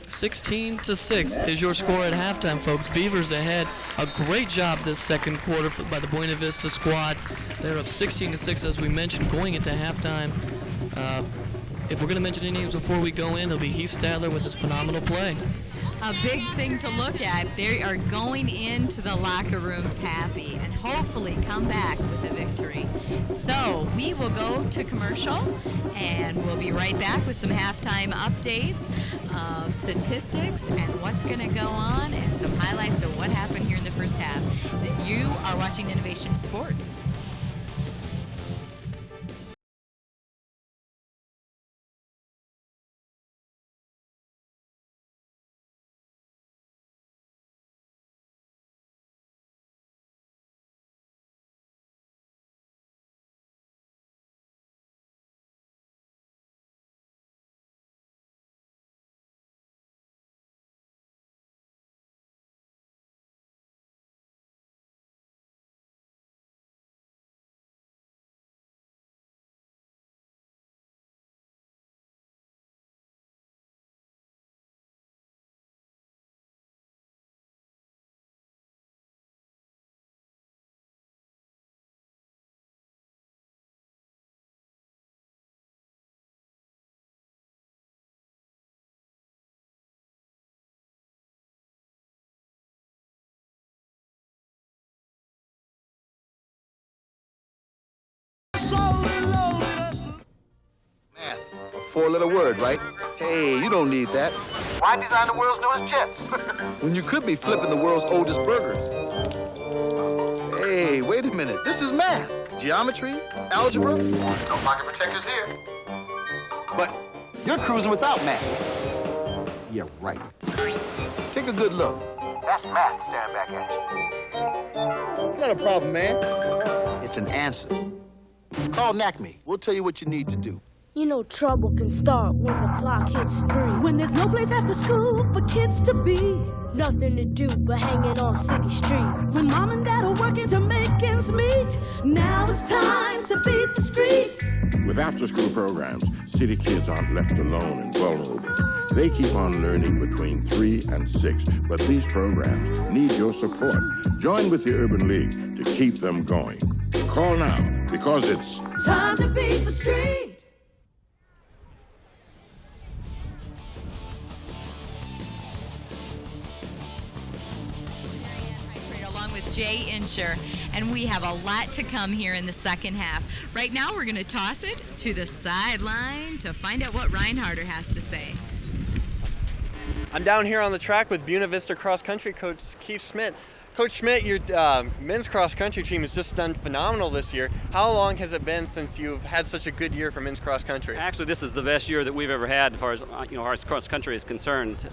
Speaker 7: 16-6 is your score at halftime, folks. Beavers ahead. A great job this second quarter by the Buena Vista squad. They're up 16-6, as we mentioned, going into halftime. If we're going to mention any names before we go in, it'll be Heath Stadler with his phenomenal play.
Speaker 9: A big thing to look at. They are going into the locker rooms happy and hopefully come back with a victory. So we will go to commercial, and we'll be right back with some halftime updates of statistics and what's going to go on and some highlights of what happened here in the first half. You are watching Innovation Sports.
Speaker 12: four-letter word, right? Hey, you don't need that. Why design the world's newest chips? When you could be flipping the world's oldest burgers. Hey, wait a minute. This is math. Geometry, algebra. No pocket protectors here. But you're cruising without math. Yeah, right. Take a good look. That's math staring back at you. It's not a problem, man. It's an answer. Call NACME. We'll tell you what you need to do.
Speaker 13: You know trouble can start when the clock hits 3. When there's no place after school for kids to be. Nothing to do but hanging on city streets. When mom and dad are working to make ends meet. Now it's time to beat the street.
Speaker 14: With after-school programs, city kids aren't left alone and vulnerable. They keep on learning between 3 and 6, but these programs need your support. Join with the Urban League to keep them going. Call now, because it's
Speaker 13: time to beat the street.
Speaker 9: Along with Jay Insher, and we have a lot to come here in the second half. Right now, we're going to toss it to the sideline to find out what Ryan Harder has to say.
Speaker 8: I'm down here on the track with Buena Vista cross country coach Keith Schmidt. Coach Schmidt, your men's cross country team has just done phenomenal this year. How long has it been since you've had such a good year for men's cross country?
Speaker 15: Actually, this is the best year that we've ever had as far as our cross country is concerned.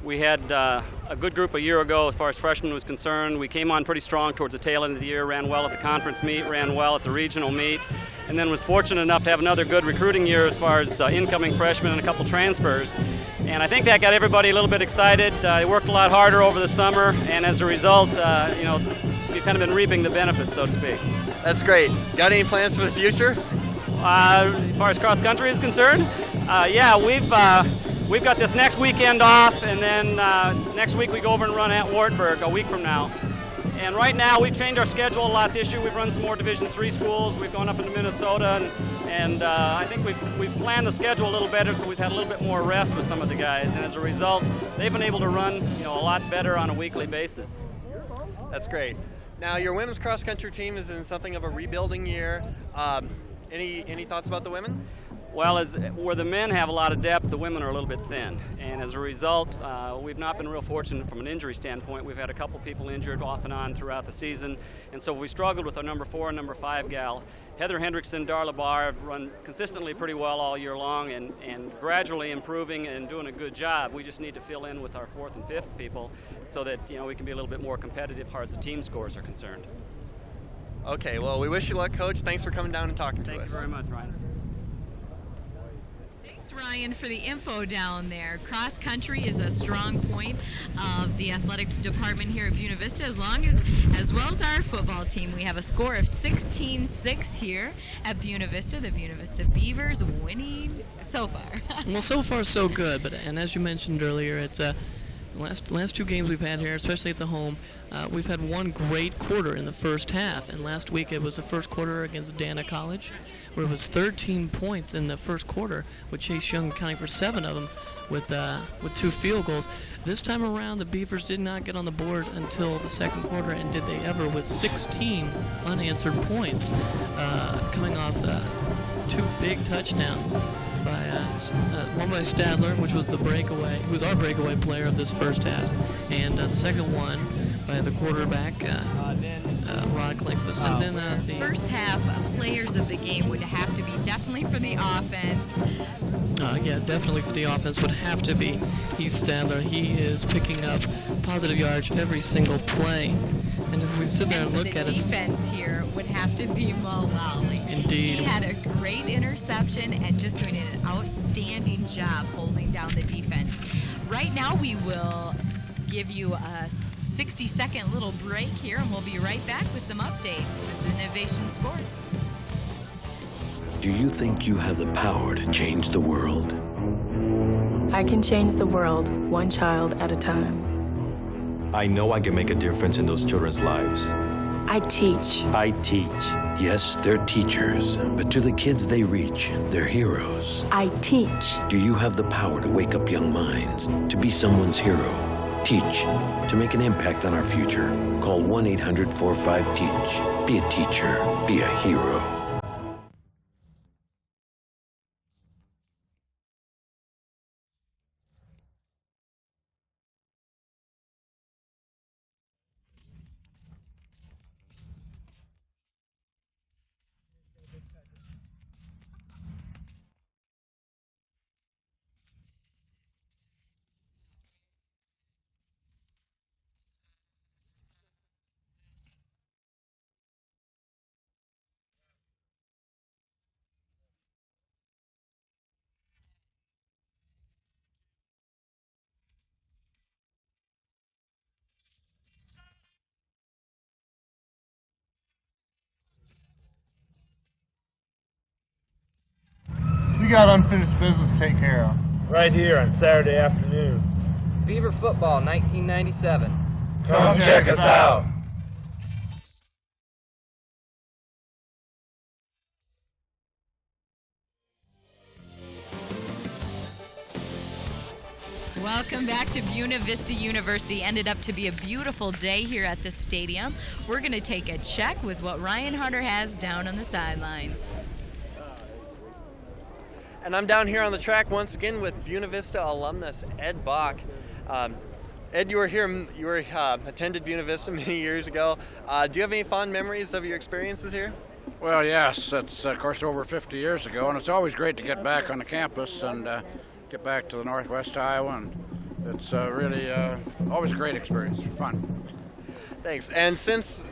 Speaker 15: We had a good group a year ago as far as freshmen was concerned. We came on pretty strong towards the tail end of the year, ran well at the conference meet, ran well at the regional meet, and then was fortunate enough to have another good recruiting year as far as incoming freshmen and a couple transfers. And I think that got everybody a little bit excited. They worked a lot harder over the summer, and as a result, we've kind of been reaping the benefits, so to speak.
Speaker 8: That's great. Got any plans for the future?
Speaker 15: As far as cross country is concerned, we've got this next weekend off, and then next week we go over and run at Wartburg a week from now. And right now we've changed our schedule a lot this year. We've run some more Division III schools. We've gone up into Minnesota, and I think we've planned the schedule a little better, so we've had a little bit more rest with some of the guys. And as a result, they've been able to run a lot better on a weekly basis.
Speaker 8: That's great. Now your women's cross country team is in something of a rebuilding year. Any thoughts about the women?
Speaker 15: Well, where the men have a lot of depth, the women are a little bit thin. And as a result, we've not been real fortunate from an injury standpoint. We've had a couple people injured off and on throughout the season. And so we struggled with our number 4 and number 5 gal. Heather Hendrickson, Darla Barr have run consistently pretty well all year long and gradually improving and doing a good job. We just need to fill in with our 4th and 5th people so that we can be a little bit more competitive as far as the team scores are concerned.
Speaker 8: Okay, well, we wish you luck, Coach. Thanks for coming down and talking to us.
Speaker 15: Thank you very much, Ryan.
Speaker 9: Thanks, Ryan, for the info down there. Cross country is a strong point of the athletic department here at Buena Vista, as well as our football team. We have a score of 16-6 here at Buena Vista. The Buena Vista Beavers winning so far.
Speaker 7: Well, so far so good, and as you mentioned earlier, it's last 2 games we've had here, especially at the home, we've had one great quarter in the first half, and last week it was the first quarter against Dana College, where it was 13 points in the first quarter, with Chase Young accounting for 7 of them with 2 field goals. This time around, the Beavers did not get on the board until the second quarter, and did they ever, with 16 unanswered points, coming off 2 big touchdowns. One by Stadler, which was who was our breakaway player of this first half, and the second one by the quarterback, Rod Klinkfus. And then the
Speaker 9: first half players of the game would have to be definitely for the offense.
Speaker 7: Definitely for the offense would have to be Heath Stadler. He is picking up positive yards every single play. And if we sit there and look at it,
Speaker 9: the defense here would have to be Mo Lally.
Speaker 7: Indeed.
Speaker 9: He had a great interception and just doing an outstanding job holding down the defense. Right now we will give you a 60-second little break here, and we'll be right back with some updates. This is Innovation Sports.
Speaker 16: Do you think you have the power to change the world?
Speaker 17: I can change the world one child at a time.
Speaker 18: I know I can make a difference in those children's lives.
Speaker 17: I teach.
Speaker 18: I teach.
Speaker 16: Yes, they're teachers, but to the kids they reach, they're heroes.
Speaker 17: I teach.
Speaker 16: Do you have the power to wake up young minds, to be someone's hero? Teach, to make an impact on our future. Call 1-800-45-TEACH. Be a teacher. Be a hero.
Speaker 19: got unfinished business to take care of.
Speaker 20: Right here on Saturday afternoons.
Speaker 21: Beaver football, 1997.
Speaker 20: Come check us out.
Speaker 9: Welcome back to Buena Vista University. Ended up to be a beautiful day here at the stadium. We're going to take a check with what Ryan Hunter has down on the sidelines.
Speaker 8: And I'm down here on the track once again with Buena Vista alumnus Ed Bach. Ed, you were here. You were attended Buena Vista many years ago. Do you have any fond memories of your experiences here?
Speaker 22: Well, yes. It's of course over 50 years ago, and it's always great to get back on the campus and get back to the Northwest Iowa, and it's really always a great experience. Fun.
Speaker 8: Thanks. And since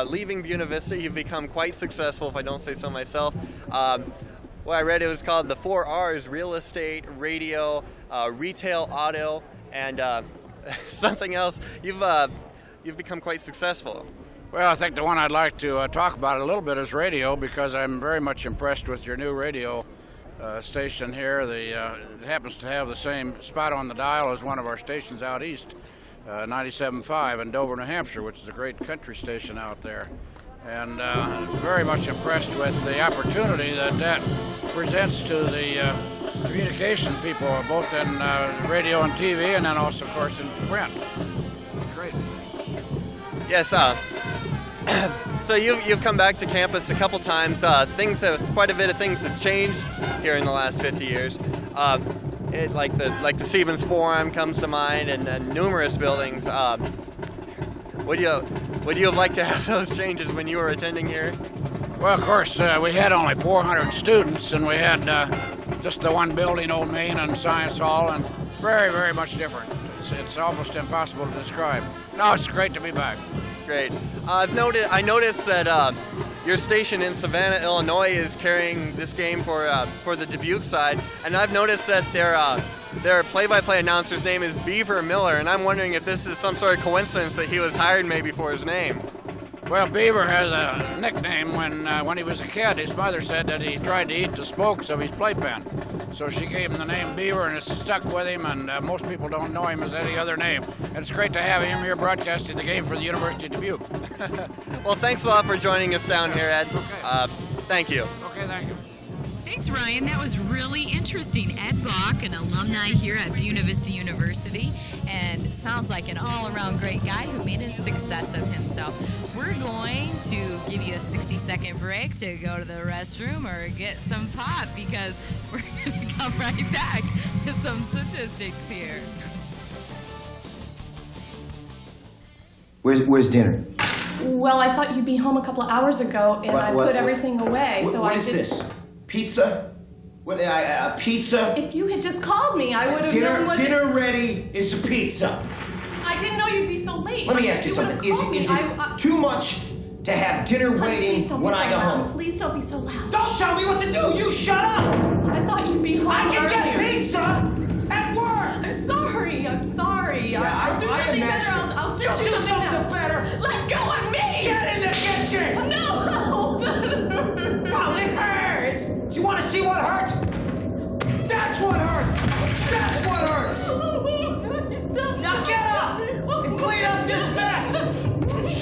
Speaker 8: leaving Buena Vista, you've become quite successful, if I don't say so myself. What I read, it was called the 4 R's: real estate, radio, retail, auto, and something else. You've become quite successful.
Speaker 22: Well, I think the one I'd like to talk about a little bit is radio, because I'm very much impressed with your new radio station here. It happens to have the same spot on the dial as one of our stations out east, 97.5 in Dover, New Hampshire, which is a great country station out there. And very much impressed with the opportunity that presents to the communication people, both in radio and TV, and then also, of course, in print. Great.
Speaker 8: Yes. So you've come back to campus a couple times. Quite a bit of things have changed here in the last 50 years. Like the Siemens Forum comes to mind, and then numerous buildings. Would you have liked to have those changes when you were attending here?
Speaker 22: Well, of course, we had only 400 students, and we had just the one building, Old Main and Science Hall, and very, very much different. It's almost impossible to describe. No, it's great to be back.
Speaker 8: Great. I noticed that your station in Savannah, Illinois, is carrying this game for the Dubuque side, and I've noticed that their play-by-play announcer's name is Beaver Miller, and I'm wondering if this is some sort of coincidence that he was hired maybe for his name.
Speaker 22: Well, Beaver has a nickname. When he was a kid, his mother said that he tried to eat the spokes of his playpen. So she gave him the name Beaver, and it's stuck with him, and most people don't know him as any other name. And it's great to have him here broadcasting the game for the University of Dubuque.
Speaker 8: Well, thanks a lot for joining us down here, Ed.
Speaker 22: Okay.
Speaker 8: Thank you.
Speaker 22: Okay, thank you.
Speaker 9: Thanks, Ryan. That was really interesting. Ed Bach, an alumni here at Buena Vista University, and sounds like an all-around great guy who made a success of himself. We're going to give you a 60-second break to go to the restroom or get some pop, because we're going to come right back with some statistics here.
Speaker 23: Where's dinner?
Speaker 24: Well, I thought you'd be home a couple of hours ago, and I put everything away, so I
Speaker 23: didn't... What is this? Pizza? Pizza?
Speaker 24: If you had just called me, I would have known what...
Speaker 23: Dinner ready is a pizza.
Speaker 24: I didn't know you'd be so late.
Speaker 23: Let me ask you something. Is it too much to have dinner waiting when I go home?
Speaker 24: Please don't be so loud.
Speaker 23: Don't tell me what to do! You shut up!
Speaker 24: I thought you'd be home
Speaker 23: I can
Speaker 24: earlier.
Speaker 23: get pizza at work!
Speaker 24: I'm sorry.
Speaker 23: Yeah,
Speaker 24: I'll do something better. I'll fix you something
Speaker 23: better.
Speaker 24: Let go of me!
Speaker 23: Get in the kitchen!
Speaker 24: No!
Speaker 23: Well, it hurts! Do you want to see what hurts? That's what hurts! That's what hurts! Now get up and clean up this mess!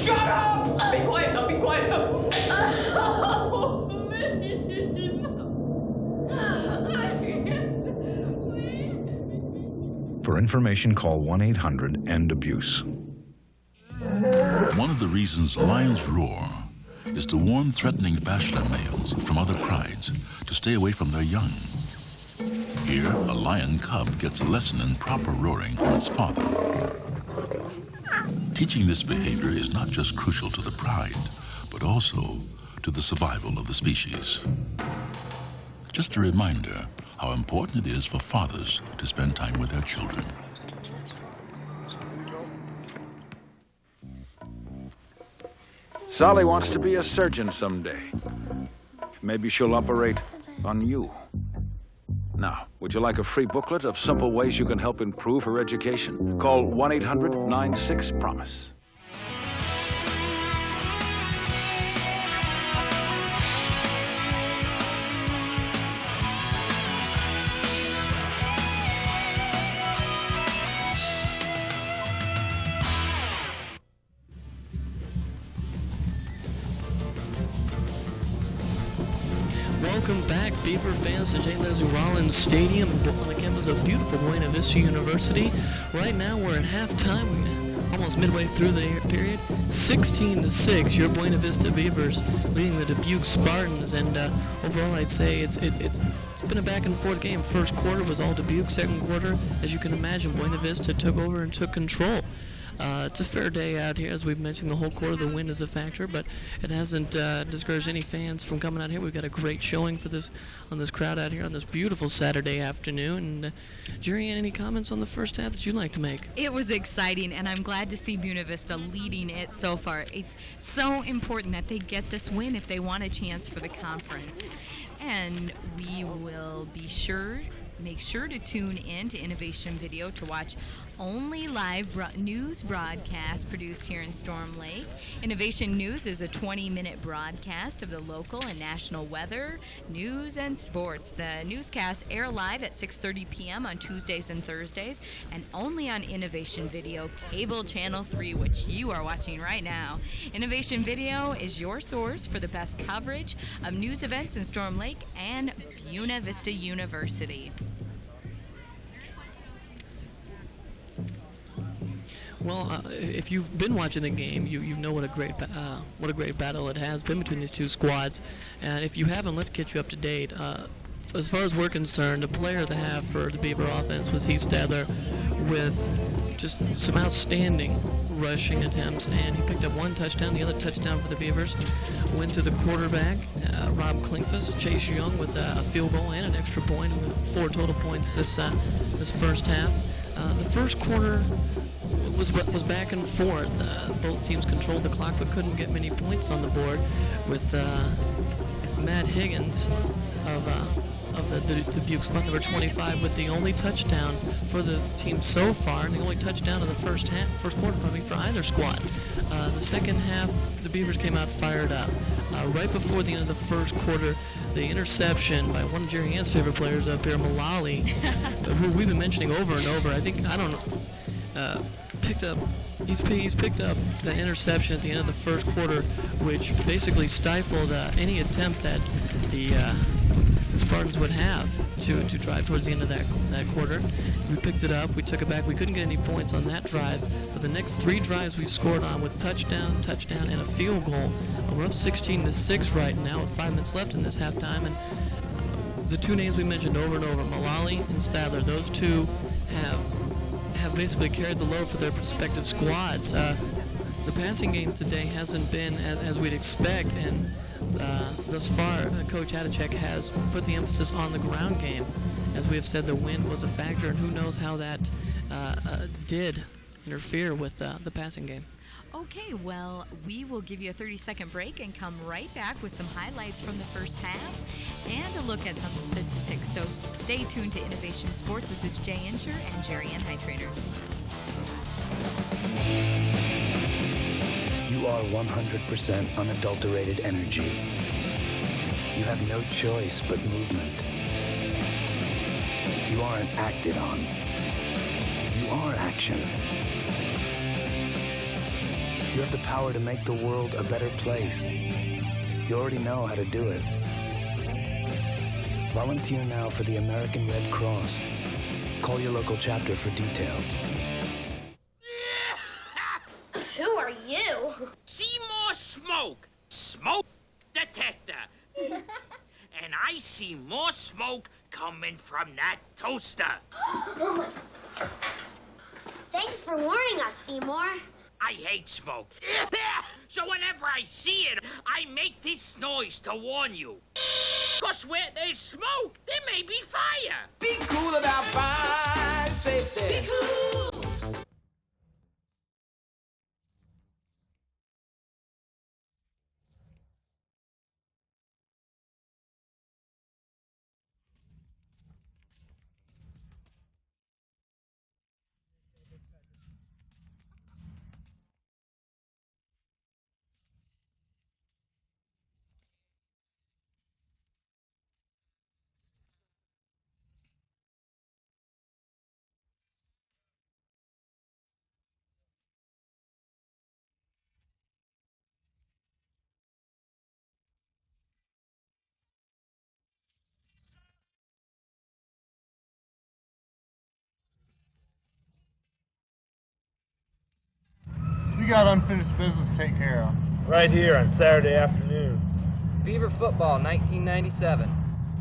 Speaker 23: Shut up!
Speaker 24: I'll be quiet. Oh, please.
Speaker 25: For information, call 1-800-END-ABUSE.
Speaker 26: One of the reasons lions roar is to warn threatening bachelor males from other prides to stay away from their young. Here, a lion cub gets a lesson in proper roaring from its father. Teaching this behavior is not just crucial to the pride, but also to the survival of the species. Just a reminder how important it is for fathers to spend time with their children.
Speaker 27: Sally wants to be a surgeon someday. Maybe she'll operate on you. Now, would you like a free booklet of simple ways you can help improve her education? Call 1-800-96-PROMISE.
Speaker 7: Welcome back, Beaver fans, to J. Leslie Rollins Stadium on the campus of beautiful Buena Vista University. Right now, we're at halftime. We're almost midway through the period. 16-6, your Buena Vista Beavers leading the Dubuque Spartans. And overall, I'd say it's been a back-and-forth game. First quarter was all Dubuque. Second quarter, as you can imagine, Buena Vista took over and took control. It's a fair day out here, as we've mentioned. The whole quarter, the wind is a factor, but it hasn't discouraged any fans from coming out here. We've got a great showing for this crowd out here on this beautiful Saturday afternoon. And Jerry, any comments on the first half that you'd like to make?
Speaker 9: It was exciting, and I'm glad to see Buena Vista leading it so far. It's so important that they get this win if they want a chance for the conference. And we will make sure to tune in to Innovation Video to watch only live news broadcast produced here in Storm Lake. Innovation News is a 20-minute broadcast of the local and national weather, news, and sports. The newscasts air live at 6:30 p.m. on Tuesdays and Thursdays, and only on Innovation Video, Cable Channel 3, which you are watching right now. Innovation Video is your source for the best coverage of news events in Storm Lake and Buena Vista University.
Speaker 7: Well, if you've been watching the game, you know what a great battle it has been between these two squads. And if you haven't, let's get you up to date. As far as we're concerned, the player of the half for the Beaver offense was Heath Stadler, with just some outstanding rushing attempts, and he picked up one touchdown. The other touchdown for the Beavers went to the quarterback, Rob Klinkfus. Chase Young with a field goal and an extra point, with 4 total points this first half. The first quarter was back and forth. Both teams controlled the clock but couldn't get many points on the board, with Matt Higgins of the Dubuque squad, number 25, with the only touchdown for the team so far, and the only touchdown of the first quarter for either squad. The second half, the Beavers came out fired up. Right before the end of the first quarter, the interception by one of Jerry Ann's favorite players up here, Mullally, who we've been mentioning over and over. He's picked up the interception at the end of the first quarter, which basically stifled any attempt that the Spartans would have to drive towards the end of that quarter. We picked it up, we took it back. We couldn't get any points on that drive, but the next 3 drives we scored on with touchdown, and a field goal. We're up 16-6 right now with 5 minutes left in this halftime, and the two names we mentioned over and over, Mullally and Stadler, those two have basically carried the load for their respective squads. The passing game today hasn't been as we'd expect, and thus far, Coach Hadacek has put the emphasis on the ground game. As we have said, the wind was a factor, and who knows how that did interfere with the passing game.
Speaker 9: Okay, well, we will give you a 30-second break and come right back with some highlights from the first half and a look at some statistics. So stay tuned to Innovation Sports. This is Jay Insher and Jerry Ann Hytrader.
Speaker 1: You are 100% unadulterated energy. You have no choice but movement. You aren't acted on. You are action. You have the power to make the world a better place. You already know how to do it. Volunteer now for the American Red Cross. Call your local chapter for details.
Speaker 2: Who are you?
Speaker 3: See more smoke. Smoke detector. And I see more smoke coming from that toaster.
Speaker 2: Thanks for warning us, Seymour.
Speaker 3: I hate smoke. So whenever I see it, I make this noise to warn you. Because where there's smoke, there may be fire.
Speaker 23: Be cool about fire safety. Be cool.
Speaker 19: We got unfinished business to take care of.
Speaker 20: Right here on Saturday afternoons.
Speaker 21: Beaver football, 1997.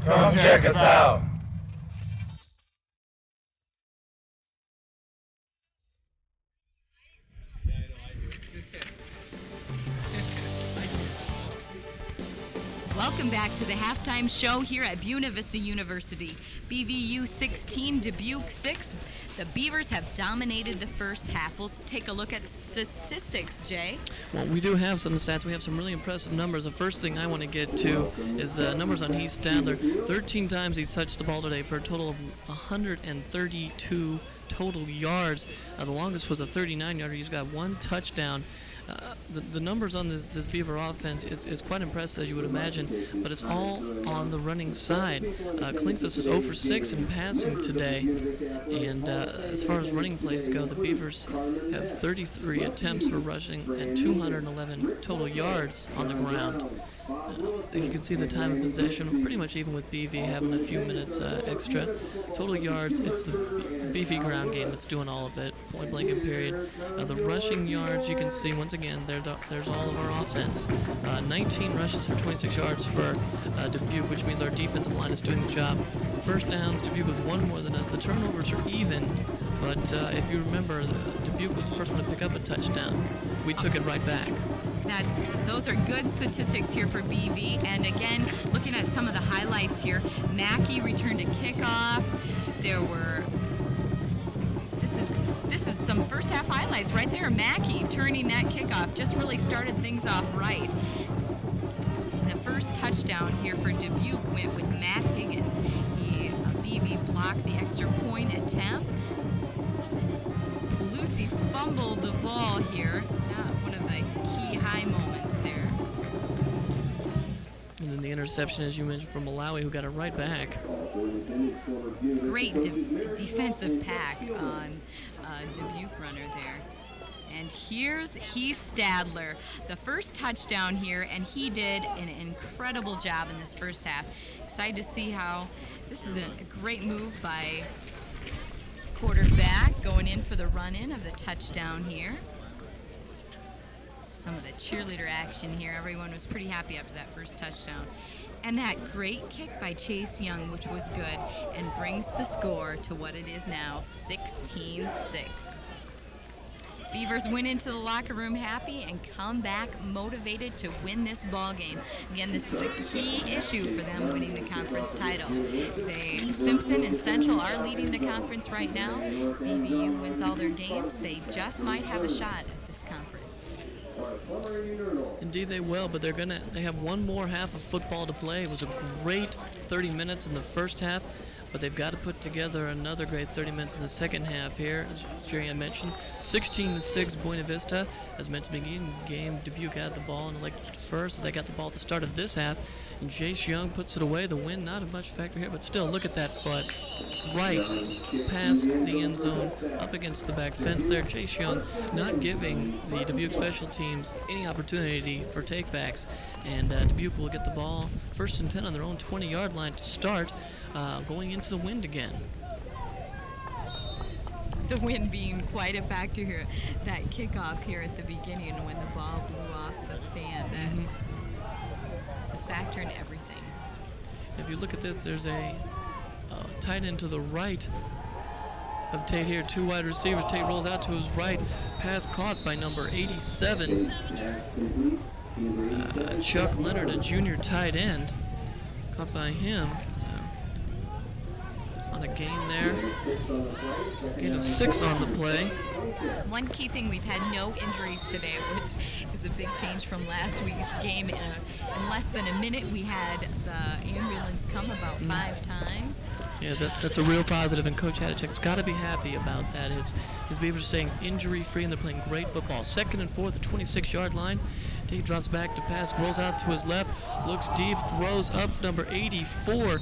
Speaker 20: Come check us out.
Speaker 9: Welcome back to the halftime show here at Buena Vista University. BVU 16, Dubuque 6. The Beavers have dominated the first half. We'll take a look at statistics, Jay.
Speaker 7: Well, we do have some stats. We have some really impressive numbers. The first thing I want to get to is the numbers on Heath Stadler. 13 times he's touched the ball today for a total of 132 total yards. The longest was a 39-yarder. He's got one touchdown. The numbers on this Beaver offense is quite impressive, as you would imagine, but it's all on the running side. Klingfus is 0 for 6 in passing today, and as far as running plays go, the Beavers have 33 attempts for rushing and 211 total yards on the ground. You can see the time of possession, pretty much even with BV having a few minutes extra. Total yards, it's the beefy ground game that's doing all of it, point blank and period. The rushing yards, you can see once again, there's all of our offense. 19 rushes for 26 yards for Dubuque, which means our defensive line is doing the job. First downs, Dubuque with one more than us. The turnovers are even, but if you remember, Dubuque was the first one to pick up a touchdown. We took it right back.
Speaker 9: Those are good statistics here for BV. And again, looking at some of the highlights here, Mackey returned a kickoff. This is some first half highlights right there. Mackey turning that kickoff just really started things off right. The first touchdown here for Dubuque went with Matt Higgins. BV blocked the extra point attempt. Lucy fumbled the ball here. One of the key high moments there.
Speaker 7: And then the interception, as you mentioned, from Malawi, who got it right back.
Speaker 9: Great defensive pack on Dubuque runner there. And here's Heath Stadler, the first touchdown here, and he did an incredible job in this first half. Excited to see how this is a great move by quarterback going in for the run-in of the touchdown here. Some of the cheerleader action here. Everyone was pretty happy after that first touchdown. And that great kick by Chase Young, which was good, and brings the score to what it is now, 16-6. Beavers went into the locker room happy and come back motivated to win this ball game. Again, this is a key issue for them winning the conference title. Simpson and Central are leading the conference right now. BVU wins all their games. They just might have a shot at this conference.
Speaker 7: Indeed they will, but they have one more half of football to play. It was a great 30 minutes in the first half, but they've got to put together another great 30 minutes in the second half here, as Jerry had mentioned. 16-6 Buena Vista. As mentioned at the beginning of the game, Dubuque had the ball and elected to defer, so they got the ball at the start of this half. And Jace Young puts it away. The win, not a much factor here, but still, look at that foot. Right past the end zone, up against the back fence there. Jace Young not giving the Dubuque special teams any opportunity for takebacks. And Dubuque will get the ball first and 10 on their own 20-yard line to start, going into the wind again.
Speaker 9: The wind being quite a factor here. That kickoff here at the beginning when the ball blew off the stand. It's a factor in everything.
Speaker 7: If you look at this, there's a tight end to the right of Tate here. Two wide receivers. Tate rolls out to his right. Pass caught by number 87. Chuck Leonard, a junior tight end. Caught by him. So on a gain there. Gain of 6 on the play.
Speaker 9: One key thing, we've had no injuries today, which is a big change from last week's game. In less than a minute, we had the ambulance come about 5 times.
Speaker 7: Yeah, that's a real positive, and Coach Hadachek's got to be happy about that. His Beavers are staying injury-free, and they're playing great football. 2nd and 4 at the 26-yard line. Dave drops back to pass, rolls out to his left, looks deep, throws up number 84.